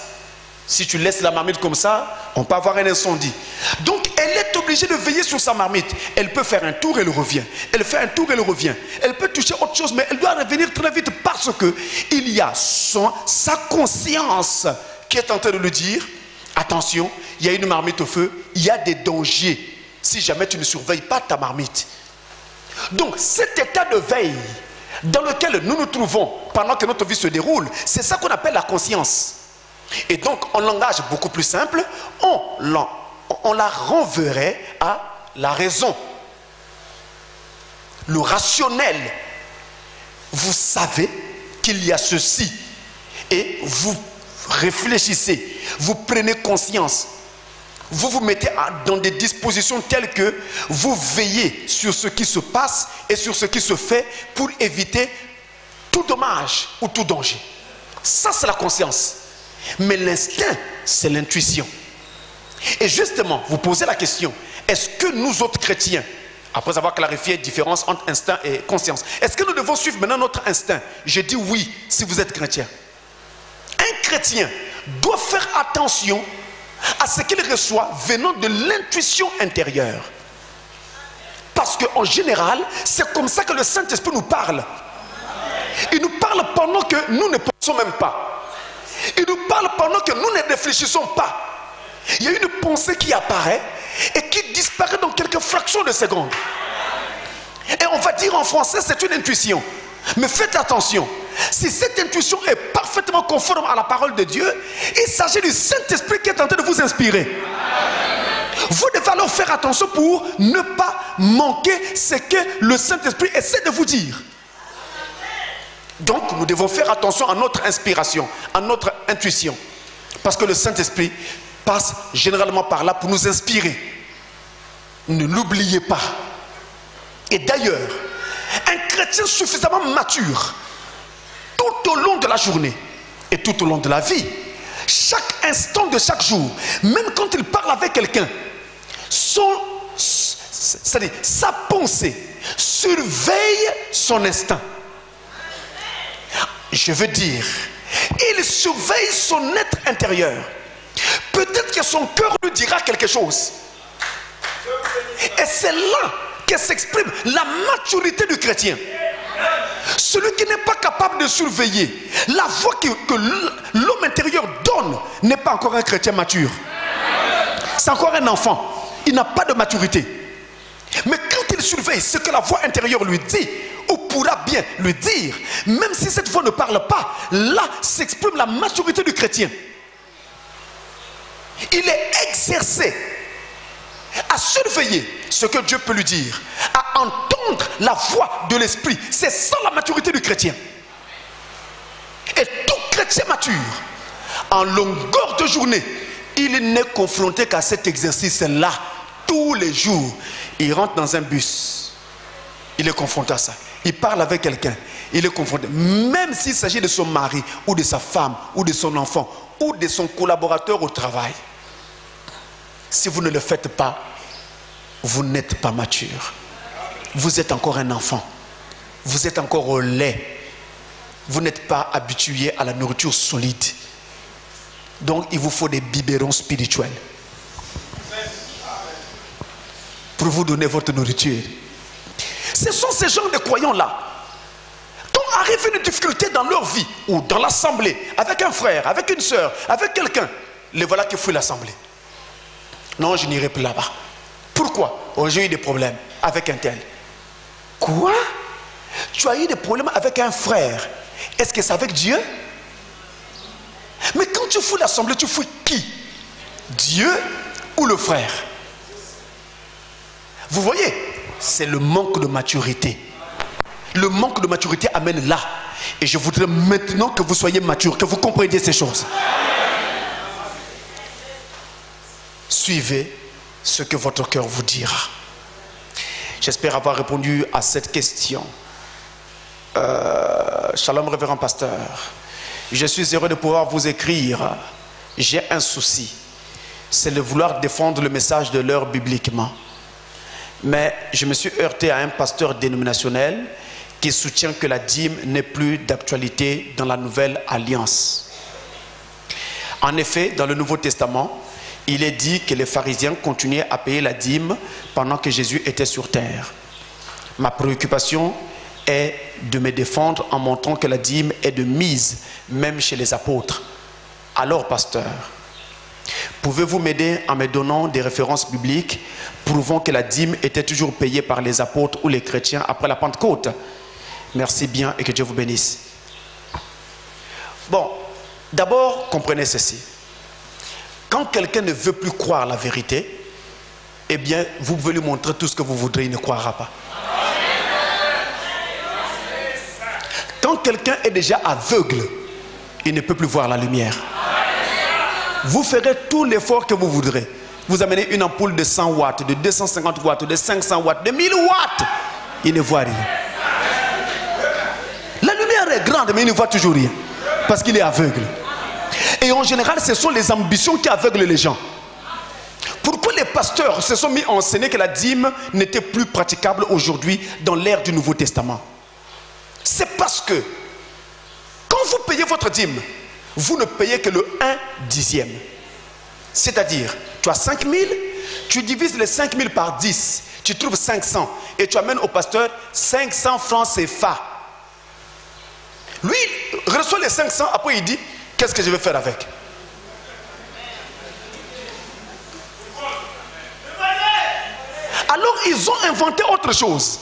Si tu laisses la marmite comme ça, on peut avoir un incendie. Donc elle est obligée de veiller sur sa marmite. Elle peut faire un tour et elle revient. Elle fait un tour et elle revient. Elle peut toucher autre chose, mais elle doit revenir très vite parce que il y a sa conscience qui est en train de lui dire attention, il y a une marmite au feu, il y a des dangers si jamais tu ne surveilles pas ta marmite. Donc cet état de veille dans lequel nous nous trouvons pendant que notre vie se déroule, c'est ça qu'on appelle la conscience. Et donc en langage beaucoup plus simple, on la renverrait à la raison, le rationnel. Vous savez qu'il y a ceci et vous réfléchissez, vous prenez conscience, vous vous mettez dans des dispositions telles que vous veillez sur ce qui se passe et sur ce qui se fait pour éviter tout dommage ou tout danger. Ça, c'est la conscience. Mais l'instinct, c'est l'intuition. Et justement, vous posez la question, est-ce que nous autres chrétiens, après avoir clarifié la différence entre instinct et conscience, est-ce que nous devons suivre maintenant notre instinct? Je dis oui, si vous êtes chrétien. Un chrétien doit faire attention à ce qu'il reçoit venant de l'intuition intérieure. Parce qu'en général, c'est comme ça que le Saint-Esprit nous parle. Il nous parle pendant que nous ne pensons même pas. Il nous parle pendant que nous ne réfléchissons pas. Il y a une pensée qui apparaît et qui disparaît dans quelques fractions de secondes. Et on va dire en français, c'est une intuition. Mais faites attention, si cette intuition est parfaitement conforme à la parole de Dieu, il s'agit du Saint-Esprit qui est en train de vous inspirer. Vous devez alors faire attention pour ne pas manquer ce que le Saint-Esprit essaie de vous dire. Donc nous devons faire attention à notre inspiration, à notre intuition. Parce que le Saint-Esprit passe généralement par là pour nous inspirer. Ne l'oubliez pas. Et d'ailleurs, un chrétien suffisamment mature, tout au long de la journée et tout au long de la vie, chaque instant de chaque jour, même quand il parle avec quelqu'un, sa pensée surveille son instinct. Je veux dire, il surveille son être intérieur. Peut-être que son cœur lui dira quelque chose. Et c'est là que s'exprime la maturité du chrétien. Celui qui n'est pas capable de surveiller la voix que l'homme intérieur donne n'est pas encore un chrétien mature. C'est encore un enfant. Il n'a pas de maturité. Mais quand il surveille ce que la voix intérieure lui dit, ou pourra bien lui dire, même si cette voix ne parle pas, là s'exprime la maturité du chrétien. Il est exercé à surveiller ce que Dieu peut lui dire, à entendre la voix de l'esprit. C'est ça la maturité du chrétien. Et tout chrétien mature, en longueur de journée, il n'est confronté qu'à cet exercice-là tous les jours. Il rentre dans un bus, il est confronté à ça. Il parle avec quelqu'un, il est confronté. Même s'il s'agit de son mari, ou de sa femme, ou de son enfant, ou de son collaborateur au travail. Si vous ne le faites pas, vous n'êtes pas mature. Vous êtes encore un enfant. Vous êtes encore au lait. Vous n'êtes pas habitué à la nourriture solide. Donc il vous faut des biberons spirituels pour vous donner votre nourriture. Ce sont ces gens de croyants-là. Quand arrive une difficulté dans leur vie ou dans l'assemblée, avec un frère, avec une soeur, avec quelqu'un, les voilà qui fuient l'assemblée. Non, je n'irai plus là-bas. Pourquoi? Oh, j'ai eu des problèmes avec un tel. Quoi? Tu as eu des problèmes avec un frère? Est-ce que c'est avec Dieu? Mais quand tu fous l'assemblée, tu fous qui? Dieu ou le frère? Vous voyez, c'est le manque de maturité. Le manque de maturité amène là. Et je voudrais maintenant que vous soyez mature, que vous compreniez ces choses. Suivez ce que votre cœur vous dira. J'espère avoir répondu à cette question. Shalom, révérend pasteur. Je suis heureux de pouvoir vous écrire. J'ai un souci. C'est de vouloir défendre le message de l'heure bibliquement. Mais je me suis heurté à un pasteur dénominationnel qui soutient que la dîme n'est plus d'actualité dans la nouvelle alliance. En effet, dans le Nouveau Testament, il est dit que les pharisiens continuaient à payer la dîme pendant que Jésus était sur terre. Ma préoccupation est de me défendre en montrant que la dîme est de mise, même chez les apôtres. Alors, pasteur, pouvez-vous m'aider en me donnant des références bibliques prouvant que la dîme était toujours payée par les apôtres ou les chrétiens après la Pentecôte? Merci bien et que Dieu vous bénisse. Bon, d'abord, comprenez ceci. Quand quelqu'un ne veut plus croire la vérité, eh bien, vous pouvez lui montrer tout ce que vous voudrez, il ne croira pas. Quand quelqu'un est déjà aveugle, il ne peut plus voir la lumière. Vous ferez tout l'effort que vous voudrez. Vous amenez une ampoule de 100 watts, de 250 watts, de 500 watts, de 1000 watts. Il ne voit rien. La lumière est grande, mais il ne voit toujours rien. Parce qu'il est aveugle. Et en général, ce sont les ambitions qui aveuglent les gens. Pourquoi les pasteurs se sont mis à enseigner que la dîme n'était plus praticable aujourd'hui dans l'ère du Nouveau Testament? C'est parce que quand vous payez votre dîme, vous ne payez que le 1/10. C'est-à-dire, tu as 5000, tu divises les 5000 par 10, tu trouves 500 et tu amènes au pasteur 500 francs CFA. Lui, il reçoit les 500, après il dit, qu'est-ce que je vais faire avec? Alors ils ont inventé autre chose.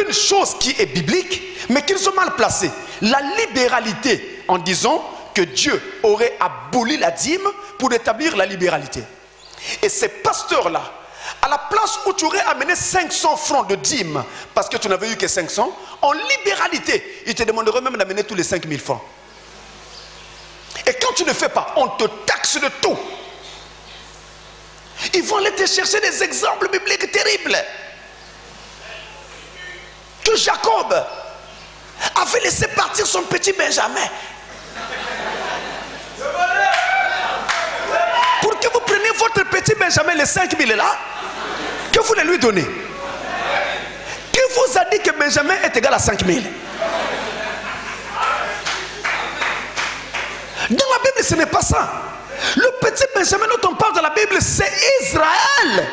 Une chose qui est biblique, mais qu'ils ont mal placée. La libéralité, en disant que Dieu aurait aboli la dîme pour établir la libéralité. Et ces pasteurs-là, à la place où tu aurais amené 500 francs de dîme, parce que tu n'avais eu que 500, en libéralité, ils te demanderaient même d'amener tous les 5000 francs. Et quand tu ne fais pas, on te taxe de tout. Ils vont aller te chercher des exemples bibliques terribles. Que Jacob avait laissé partir son petit Benjamin. Pour que vous preniez votre petit Benjamin, les 5000 là, que vous les lui donnez. Qui vous a dit que Benjamin est égal à 5000? Dans la Bible, ce n'est pas ça. Le petit Benjamin dont on parle dans la Bible, c'est Israël.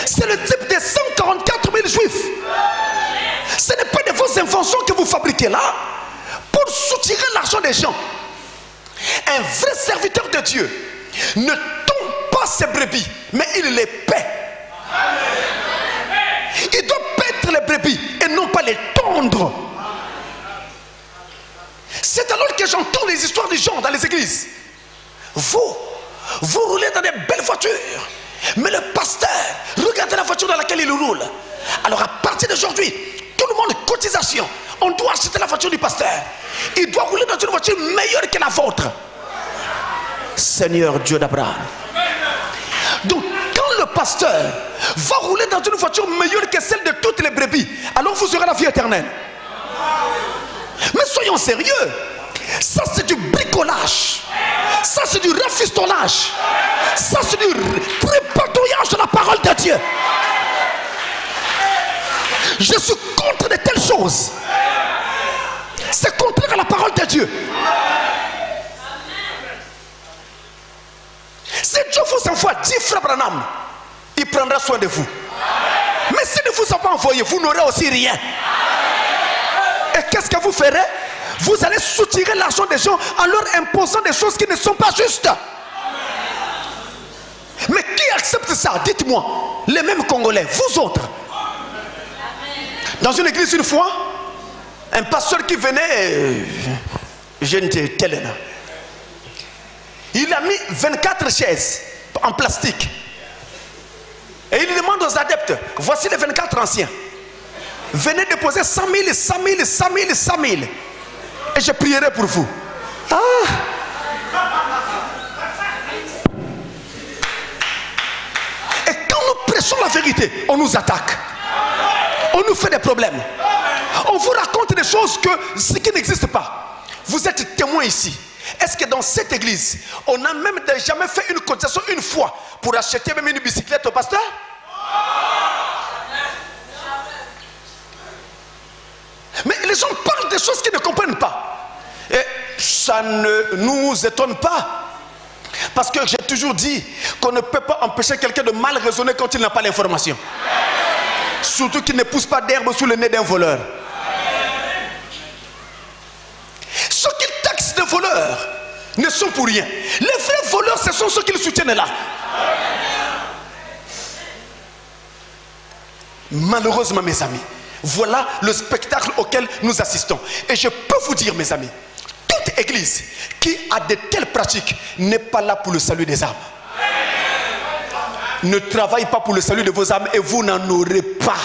C'est le type des 144 000 juifs. Ce n'est pas de vos inventions que vous fabriquez là pour soutirer l'argent des gens. Un vrai serviteur de Dieu ne tombe pas ses brebis, mais il les paie. Il doit paître les brebis et non pas les tondre. C'est alors que j'entends les histoires des gens dans les églises. Vous roulez dans des belles voitures, mais le pasteur, regardez la voiture dans laquelle il roule. Alors à partir d'aujourd'hui, tout le monde, cotisation, on doit acheter la voiture du pasteur. Il doit rouler dans une voiture meilleure que la vôtre. Seigneur Dieu d'Abraham. Donc quand le pasteur va rouler dans une voiture meilleure que celle de toutes les brebis, alors vous aurez la vie éternelle. Mais soyons sérieux. Ça c'est du bricolage. rigolage. Ça, c'est du rafistolage. Ça, c'est du tripatouillage de la parole de Dieu. Je suis contre de telles choses. C'est contraire à la parole de Dieu. Si Dieu vous envoie 10 frères Branham, il prendra soin de vous. Mais si ne vous a pas envoyé, vous n'aurez aussi rien. Et qu'est-ce que vous ferez? Vous allez soutirer l'argent des gens en leur imposant des choses qui ne sont pas justes. Mais qui accepte ça? Dites-moi. Les mêmes Congolais, vous autres. Dans une église une fois, un pasteur qui venait, il a mis 24 chaises en plastique. Et il demande aux adeptes, voici les 24 anciens. Venez déposer 100 000, 100 000, 100 000, 100 000. Et je prierai pour vous. Ah! Et quand nous prêchons la vérité, on nous attaque. On nous fait des problèmes. On vous raconte des choses qui n'existent pas. Vous êtes témoin ici. Est-ce que dans cette église, on n'a même jamais fait une cotisation une fois pour acheter même une bicyclette au pasteur? Mais les gens parlent des choses qu'ils ne comprennent pas. Et ça ne nous étonne pas. Parce que j'ai toujours dit qu'on ne peut pas empêcher quelqu'un de mal raisonner quand il n'a pas l'information. Surtout qu'il ne pousse pas d'herbe sous le nez d'un voleur. Ceux qui taxent des voleurs ne sont pour rien. Les vrais voleurs, ce sont ceux qui le soutiennent là. Malheureusement, mes amis, voilà le spectacle auquel nous assistons. Et je peux vous dire, mes amis, toute église qui a de telles pratiques n'est pas là pour le salut des âmes. Ne travaille pas pour le salut de vos âmes et vous n'en aurez pas.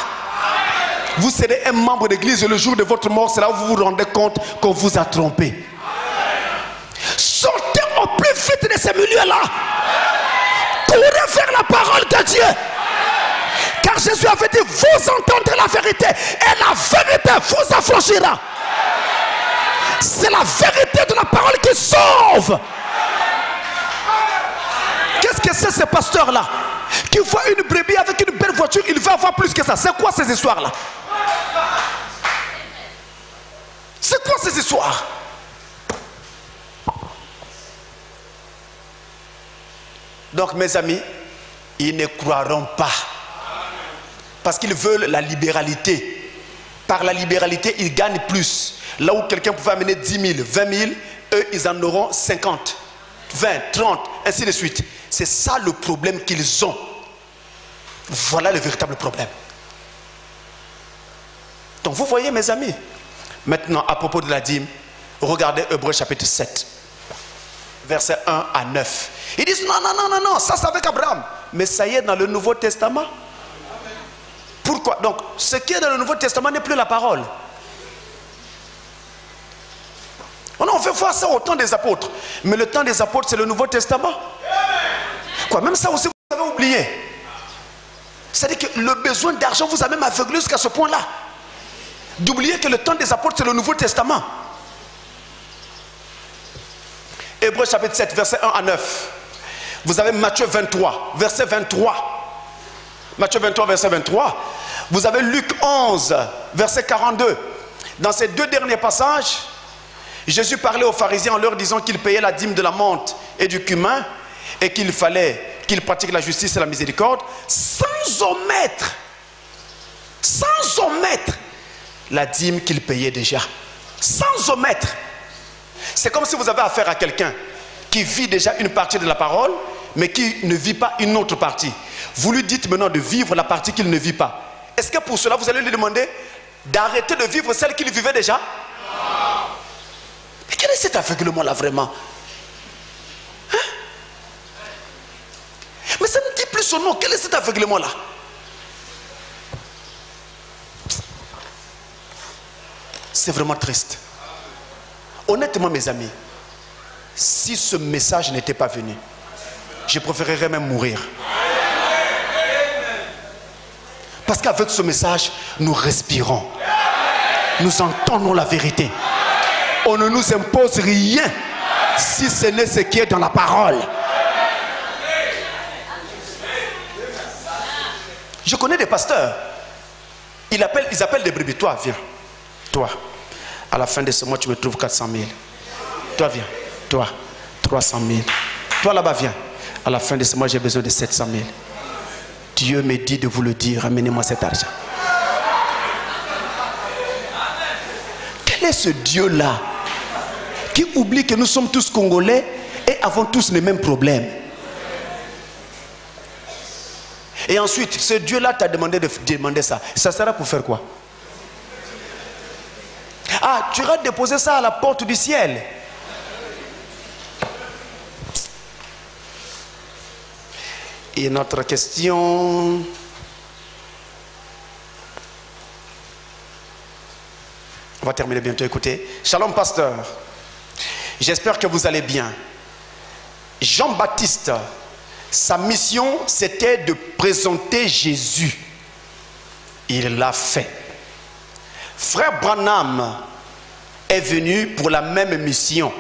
Vous serez un membre d'église et le jour de votre mort, c'est là où vous vous rendez compte qu'on vous a trompé. Sortez au plus vite de ces milieux-là. Courez vers la parole de Dieu. Car Jésus avait dit, vous entendrez la vérité et la vérité vous affranchira. C'est la vérité de la parole qui sauve. Qu'est-ce que c'est ces pasteurs-là qui voient une brebis avec une belle voiture, il va avoir plus que ça? C'est quoi ces histoires-là? C'est quoi ces histoires? Donc mes amis, ils ne croiront pas. Parce qu'ils veulent la libéralité. Par la libéralité, ils gagnent plus. Là où quelqu'un pouvait amener 10 000, 20 000, eux, ils en auront 50, 20, 30, ainsi de suite. C'est ça le problème qu'ils ont. Voilà le véritable problème. Donc vous voyez, mes amis. Maintenant, à propos de la dîme, regardez Hébreux chapitre 7, versets 1 à 9. Ils disent non, non, non, non, non, ça c'est avec Abraham. Mais ça y est dans le Nouveau Testament. Pourquoi? Donc, ce qui est dans le Nouveau Testament n'est plus la parole. On fait voir ça au temps des apôtres. Mais le temps des apôtres, c'est le Nouveau Testament. Quoi, même ça aussi, vous avez oublié. C'est-à-dire que le besoin d'argent vous a même aveuglé jusqu'à ce point-là. D'oublier que le temps des apôtres, c'est le Nouveau Testament. Hébreux chapitre 7, verset 1 à 9. Vous avez Matthieu 23, verset 23. Matthieu 23, verset 23. Vous avez Luc 11, verset 42. Dans ces deux derniers passages, Jésus parlait aux pharisiens en leur disant qu'ils payaient la dîme de la menthe et du cumin et qu'il fallait qu'ils pratiquent la justice et la miséricorde sans omettre la dîme qu'ils payaient déjà. Sans omettre. C'est comme si vous avez affaire à quelqu'un qui vit déjà une partie de la parole mais qui ne vit pas une autre partie. Vous lui dites maintenant de vivre la partie qu'il ne vit pas. Est-ce que pour cela vous allez lui demander d'arrêter de vivre celle qu'il vivait déjà? Mais quel est cet aveuglement-là vraiment? Hein? Mais ça ne dit plus son nom. Quel est cet aveuglement-là? C'est vraiment triste. Honnêtement, mes amis, si ce message n'était pas venu, je préférerais même mourir. Parce qu'avec ce message, nous respirons. Nous entendons la vérité. On ne nous impose rien. si ce n'est ce qui est dans la parole. Je connais des pasteurs. Ils appellent des brebis. Toi, viens. Toi, à la fin de ce mois, tu me trouves 400 000. Toi, viens. Toi, 300 000. Toi, là-bas, viens. À la fin de ce mois, j'ai besoin de 700 000. Dieu me dit de vous le dire. Amenez-moi cet argent. Quel est ce Dieu-là qui oublie que nous sommes tous Congolais et avons tous les mêmes problèmes? Et ensuite, ce Dieu-là t'a demandé de demander ça. Ça sera pour faire quoi? Ah, tu iras déposer ça à la porte du ciel. Et notre question... On va terminer bientôt, écoutez. Shalom, pasteur. J'espère que vous allez bien. Jean-Baptiste, sa mission, c'était de présenter Jésus. Il l'a fait. Frère Branham est venu pour la même mission.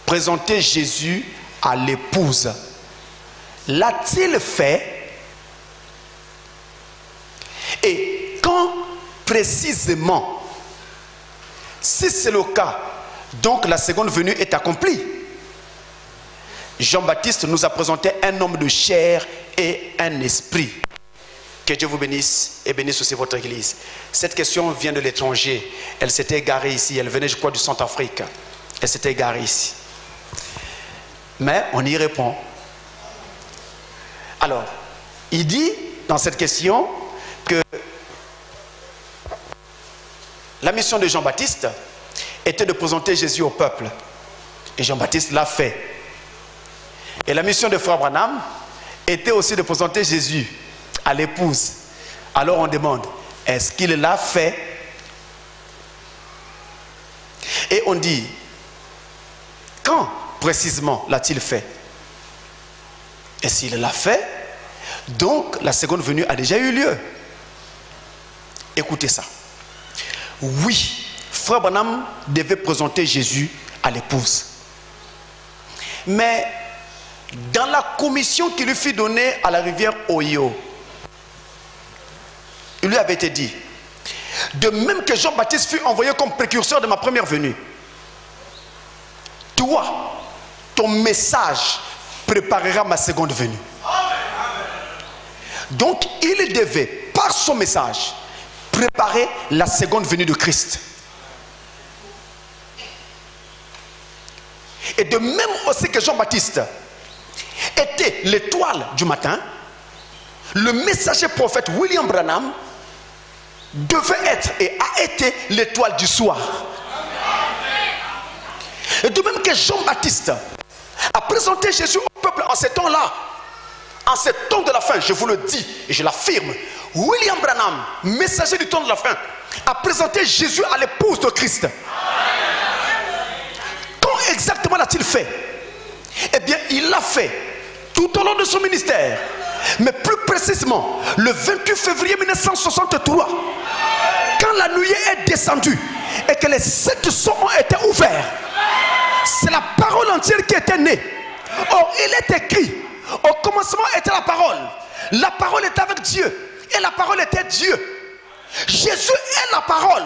Présenter Jésus à l'épouse. L'a-t-il fait? Et quand précisément? Si c'est le cas, donc la seconde venue est accomplie. Jean-Baptiste nous a présenté un homme de chair et un esprit. Que Dieu vous bénisse et bénisse aussi votre église. Cette question vient de l'étranger. Elle s'était égarée ici. Elle venait, je crois, du Centrafrique. Elle s'était égarée ici. Mais on y répond. Alors, il dit dans cette question que la mission de Jean-Baptiste était de présenter Jésus au peuple. Et Jean-Baptiste l'a fait. Et la mission de Frère Branham était aussi de présenter Jésus à l'épouse. Alors on demande, est-ce qu'il l'a fait? Et on dit, quand précisément l'a-t-il fait? Et s'il l'a fait, donc la seconde venue a déjà eu lieu. Écoutez ça. Oui, Frère Branham devait présenter Jésus à l'épouse. Mais dans la commission qu'il lui fit donner à la rivière Oyo, il lui avait été dit, de même que Jean-Baptiste fut envoyé comme précurseur de ma première venue, toi, ton message préparera ma seconde venue. Donc il devait, par son message, préparer la seconde venue de Christ. Et de même aussi que Jean-Baptiste était l'étoile du matin, le messager prophète William Branham devait être et a été l'étoile du soir. Et de même que Jean-Baptiste a présenté Jésus au peuple en ces temps-là, en ces temps de la fin, je vous le dis et je l'affirme, William Branham, messager du temps de la fin, a présenté Jésus à l'épouse de Christ. Quand exactement l'a-t-il fait? Eh bien, il l'a fait tout au long de son ministère. Mais plus précisément, le 28 février 1963, quand la nuée est descendue et que les 7 sceaux ont été ouverts, c'est la parole entière qui était née. Or, il est écrit, au commencement était la parole était avec Dieu, et la parole était Dieu. Jésus est la parole.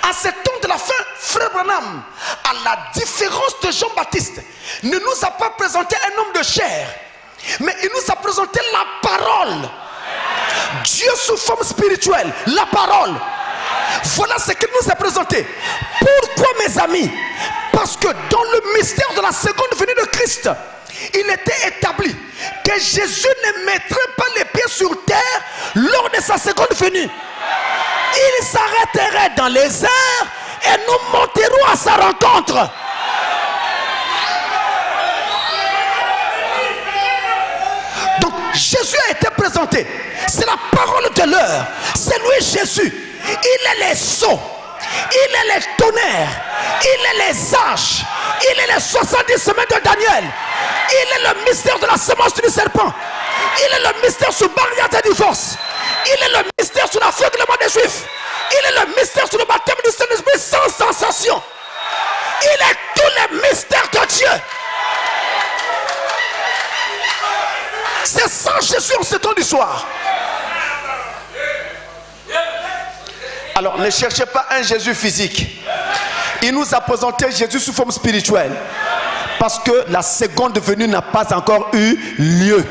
À ce temps de la fin, Frère Branham, à la différence de Jean-Baptiste, ne nous a pas présenté un homme de chair, mais il nous a présenté la parole. Dieu sous forme spirituelle, la parole. Voilà ce qu'il nous a présenté. Pourquoi, mes amis? Parce que dans le mystère de la seconde venue de Christ, il était établi que Jésus ne mettrait pas les pieds sur terre lors de sa seconde venue. Il s'arrêterait dans les airs et nous monterons à sa rencontre. Donc Jésus a été présenté. C'est la parole de l'heure. C'est lui Jésus. Il est les sceaux. Il est les tonnerres. Il est les âges. Il est les 70 semaines de Daniel. Il est le mystère de la semence du serpent. Il est le mystère sur barrière et divorce. Il est le mystère sur l'aveuglement des Juifs. Il est le mystère sur le baptême du Saint-Esprit sans sensation. Il est tous les mystères de Jésus en ce temps du soir. Alors ne cherchez pas un Jésus physique. Il nous a présenté Jésus sous forme spirituelle. Parce que la seconde venue n'a pas encore eu lieu.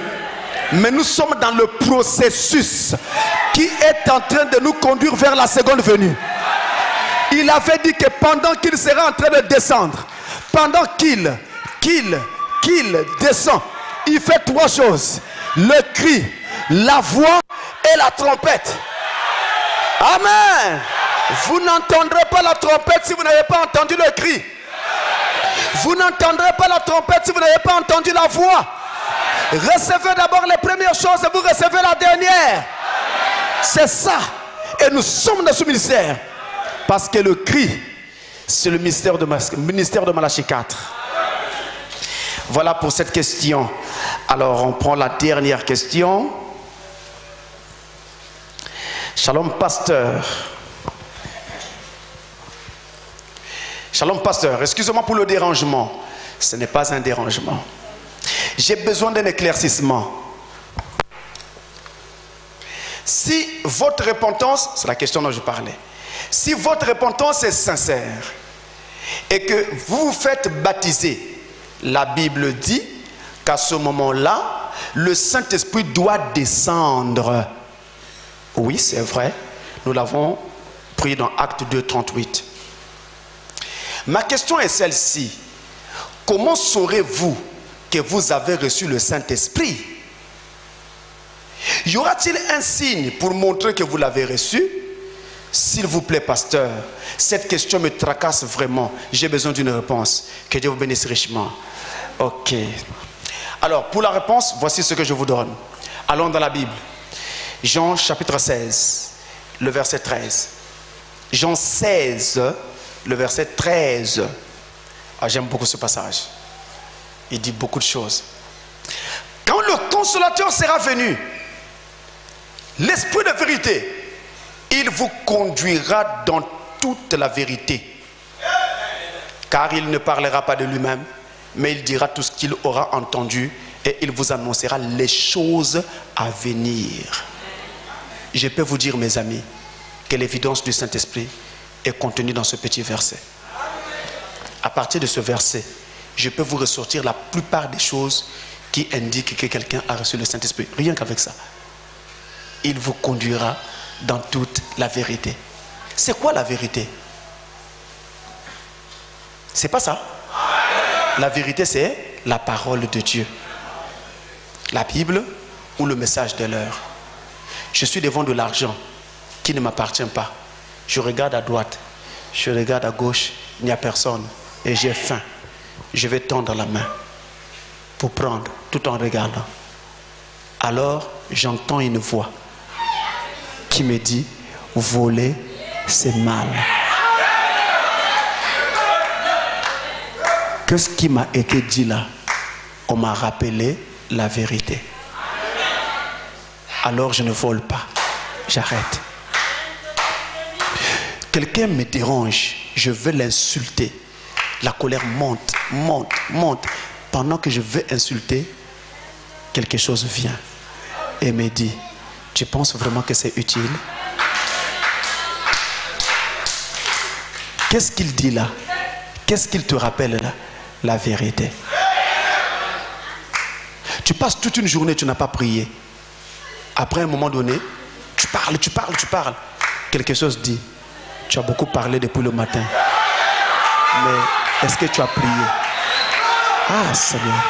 Mais nous sommes dans le processus qui est en train de nous conduire vers la seconde venue. Il avait dit que pendant qu'il sera en train de descendre, pendant qu'il descend, il fait trois choses: le cri, la voix et la trompette. Amen. Vous n'entendrez pas la trompette si vous n'avez pas entendu le cri. Vous n'entendrez pas la trompette si vous n'avez pas entendu la voix. Recevez d'abord les premières choses et vous recevez la dernière. C'est ça. Et nous sommes dans ce ministère. Parce que le cri, c'est le ministère de Malachie 4. Voilà pour cette question. Alors on prend la dernière question. Shalom pasteur. Shalom pasteur, excusez-moi pour le dérangement. Ce n'est pas un dérangement. J'ai besoin d'un éclaircissement. Si votre repentance, c'est la question dont je parlais, si votre repentance est sincère et que vous vous faites baptiser, la Bible dit qu'à ce moment-là, le Saint-Esprit doit descendre. Oui, c'est vrai. Nous l'avons pris dans Acte 2, 38. Ma question est celle-ci. Comment saurez-vous que vous avez reçu le Saint-Esprit? Y aura-t-il un signe pour montrer que vous l'avez reçu? S'il vous plaît, pasteur, cette question me tracasse vraiment. J'ai besoin d'une réponse. Que Dieu vous bénisse richement. Ok. Alors, pour la réponse, voici ce que je vous donne. Allons dans la Bible. Jean chapitre 16, le verset 13. Jean 16, le verset 13. Ah, j'aime beaucoup ce passage. Il dit beaucoup de choses. Quand le consolateur sera venu, l'Esprit de vérité, il vous conduira dans toute la vérité. Car il ne parlera pas de lui-même, mais il dira tout ce qu'il aura entendu et il vous annoncera les choses à venir. Je peux vous dire, mes amis, que l'évidence du Saint-Esprit est contenue dans ce petit verset. À partir de ce verset, je peux vous ressortir la plupart des choses qui indiquent que quelqu'un a reçu le Saint-Esprit. Rien qu'avec ça. Il vous conduira dans toute la vérité. C'est quoi la vérité? C'est pas ça. La vérité, c'est la parole de Dieu. La Bible ou le message de l'heure. Je suis devant de l'argent qui ne m'appartient pas. Je regarde à droite, je regarde à gauche, il n'y a personne et j'ai faim. Je vais tendre la main pour prendre tout en regardant. Alors j'entends une voix qui me dit: voler, c'est mal. Qu'est-ce qui m'a été dit là? On m'a rappelé la vérité. Alors je ne vole pas, j'arrête. Quelqu'un me dérange, je veux l'insulter. La colère monte, monte, monte. Pendant que je veux insulter, quelque chose vient et me dit: tu penses vraiment que c'est utile? Qu'est-ce qu'il dit là? Qu'est-ce qu'il te rappelle là? La vérité. Tu passes toute une journée, tu n'as pas prié. Après un moment donné, tu parles. Quelque chose dit: tu as beaucoup parlé depuis le matin. Mais est-ce que tu as prié? Ah Seigneur,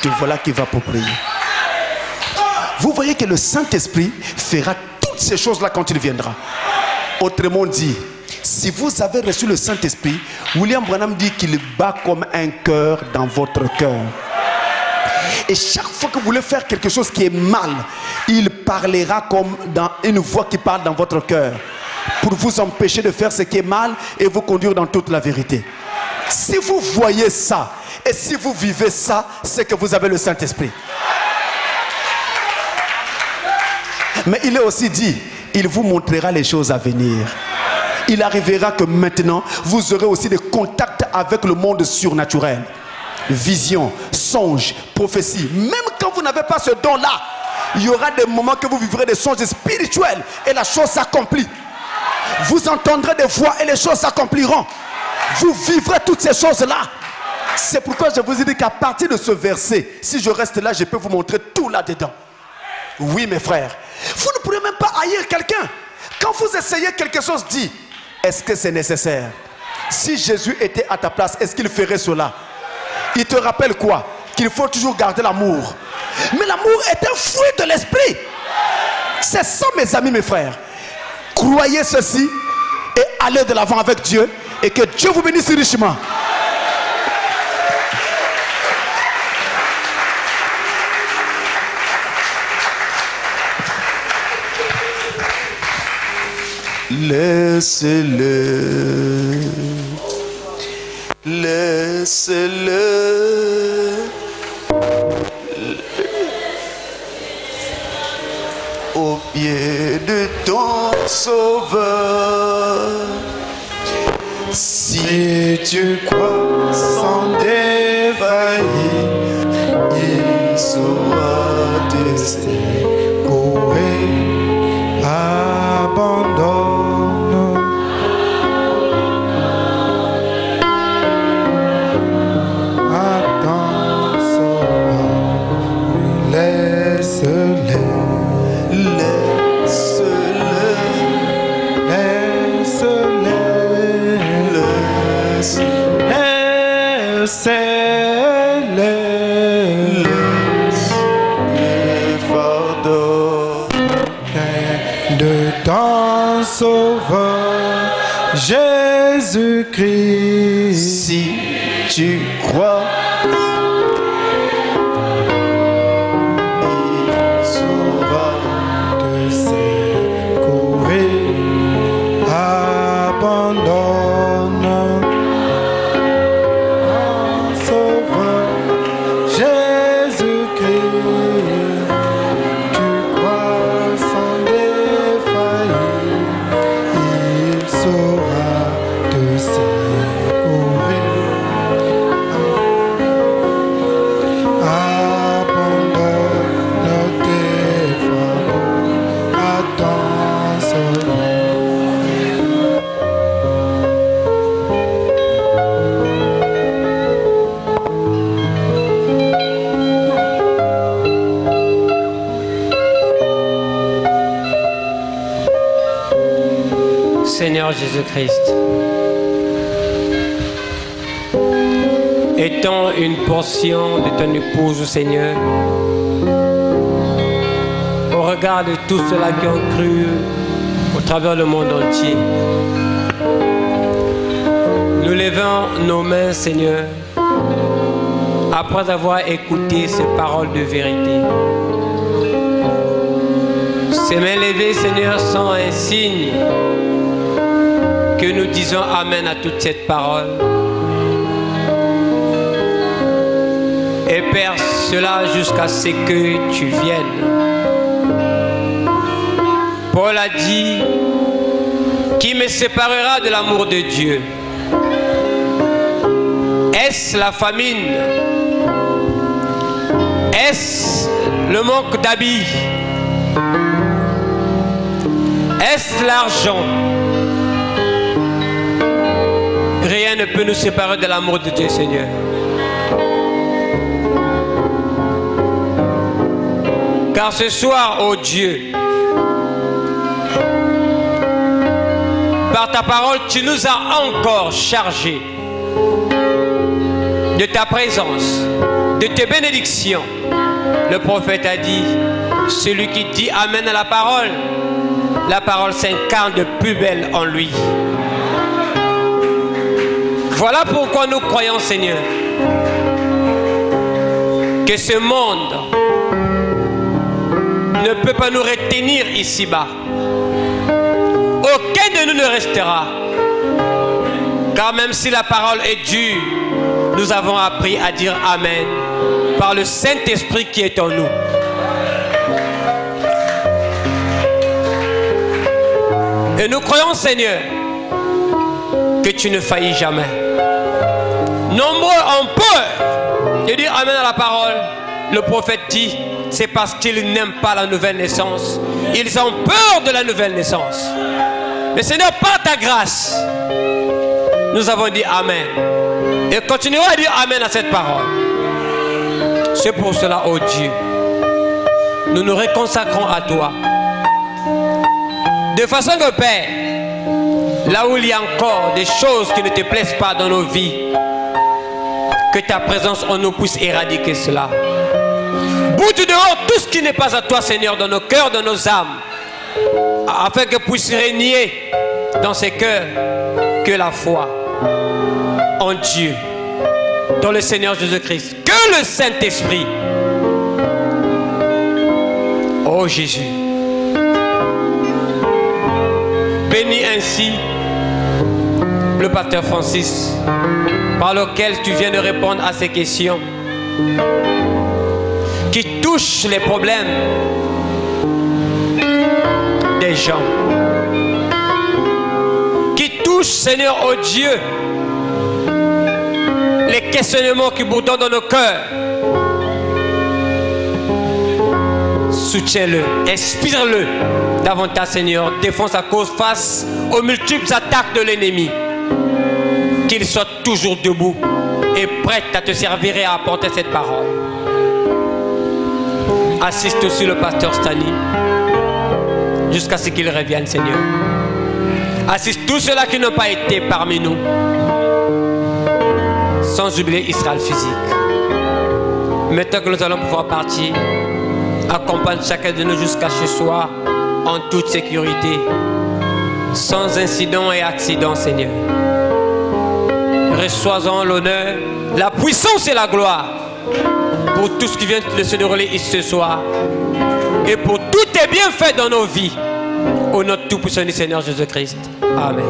te voilà qui va pour prier. Vous voyez que le Saint-Esprit fera toutes ces choses-là quand il viendra. Autrement dit, si vous avez reçu le Saint-Esprit, William Branham dit qu'il bat comme un cœur dans votre cœur. Et chaque fois que vous voulez faire quelque chose qui est mal, il parlera comme dans une voix qui parle dans votre cœur, pour vous empêcher de faire ce qui est mal et vous conduire dans toute la vérité. Si vous voyez ça et si vous vivez ça, c'est que vous avez le Saint-Esprit. Mais il est aussi dit, il vous montrera les choses à venir. Il arrivera que maintenant, vous aurez aussi des contacts avec le monde surnaturel. Vision, songe, prophétie. Même quand vous n'avez pas ce don-là, Il y aura des moments que vous vivrez des songes spirituels et la chose s'accomplit. Vous entendrez des voix et les choses s'accompliront. Vous vivrez toutes ces choses-là. C'est pourquoi je vous ai dit qu'à partir de ce verset, si je reste là, je peux vous montrer tout là-dedans. Oui, mes frères. Vous ne pourrez même pas haïr quelqu'un. Quand vous essayez quelque chose, dites, est-ce que c'est nécessaire? Si Jésus était à ta place, est-ce qu'il ferait cela? Il te rappelle quoi? Qu'il faut toujours garder l'amour. Mais l'amour est un fruit de l'esprit. C'est ça, mes amis, mes frères. Croyez ceci et allez de l'avant avec Dieu. Et que Dieu vous bénisse richement. Laissez-le, laissez-le au pied de ton Sauveur. Si tu crois sans défaillir, il saura te secourir. Abandonne. Attends, Sauveur, laisse-le. De ton Sauveur Jésus-Christ. Si tu crois, il saura te secourir. Abandonne ton Sauveur Jésus-Christ. Tu crois sans défaillir, il saura te secourir. Abandonne tes fardeaux à ton Sauveur. Seigneur Jésus-Christ, étant une portion de ton épouse, Seigneur, au regard de tous ceux-là qui ont cru au travers le monde entier, nous levons nos mains, Seigneur, après avoir écouté ces paroles de vérité. Ces mains levées, Seigneur, sont un signe que nous disons Amen à toute cette parole. Et Père, cela jusqu'à ce que tu viennes. Paul a dit, qui me séparera de l'amour de Dieu? Est-ce la famine? Est-ce le manque d'habits? Est-ce l'argent? Rien ne peut nous séparer de l'amour de Dieu, Seigneur. Car ce soir, ô Dieu, par ta parole, tu nous as encore chargés de ta présence, de tes bénédictions. Le prophète a dit, celui qui dit Amen à la parole s'incarne de plus belle en lui. Voilà pourquoi nous croyons, Seigneur, que ce monde ne peut pas nous retenir ici-bas. Aucun de nous ne restera. Car même si la parole est dure, nous avons appris à dire Amen par le Saint-Esprit qui est en nous. Et nous croyons, Seigneur, que tu ne faillis jamais. Nombreux ont peur de dire Amen à la parole. Le prophète dit, c'est parce qu'ils n'aiment pas la nouvelle naissance. Ils ont peur de la nouvelle naissance. Mais Seigneur, par ta grâce, nous avons dit Amen. Et continuerons à dire Amen à cette parole. C'est pour cela, oh Dieu, nous nous reconsacrons à toi. De façon que, Père, là où il y a encore des choses qui ne te plaisent pas dans nos vies, que ta présence en nous puisse éradiquer cela. Boute dehors tout ce qui n'est pas à toi, Seigneur, dans nos cœurs, dans nos âmes, afin que puisse régner dans ces cœurs que la foi en Dieu, dans le Seigneur Jésus-Christ, que le Saint-Esprit. Oh Jésus, bénis ainsi le pasteur Francis, par lequel tu viens de répondre à ces questions qui touchent les problèmes des gens, qui touchent, Seigneur, oh Dieu, les questionnements qui bourdonnent dans nos cœurs. Soutiens-le, inspire-le davantage, Seigneur. Défends sa cause face aux multiples attaques de l'ennemi. Qu'il soit toujours debout et prêt à te servir et à apporter cette parole. Assiste aussi le pasteur Stani jusqu'à ce qu'il revienne, Seigneur. Assiste tous ceux-là qui n'ont pas été parmi nous, sans oublier Israël physique. Maintenant que nous allons pouvoir partir, accompagne chacun de nous jusqu'à chez soi en toute sécurité, sans incident et accident, Seigneur. Reçois-en l'honneur, la puissance et la gloire pour tout ce qui vient de se dérouler ici ce soir et pour tous tes bienfaits dans nos vies. Au nom tout puissant du Seigneur Jésus-Christ. Amen.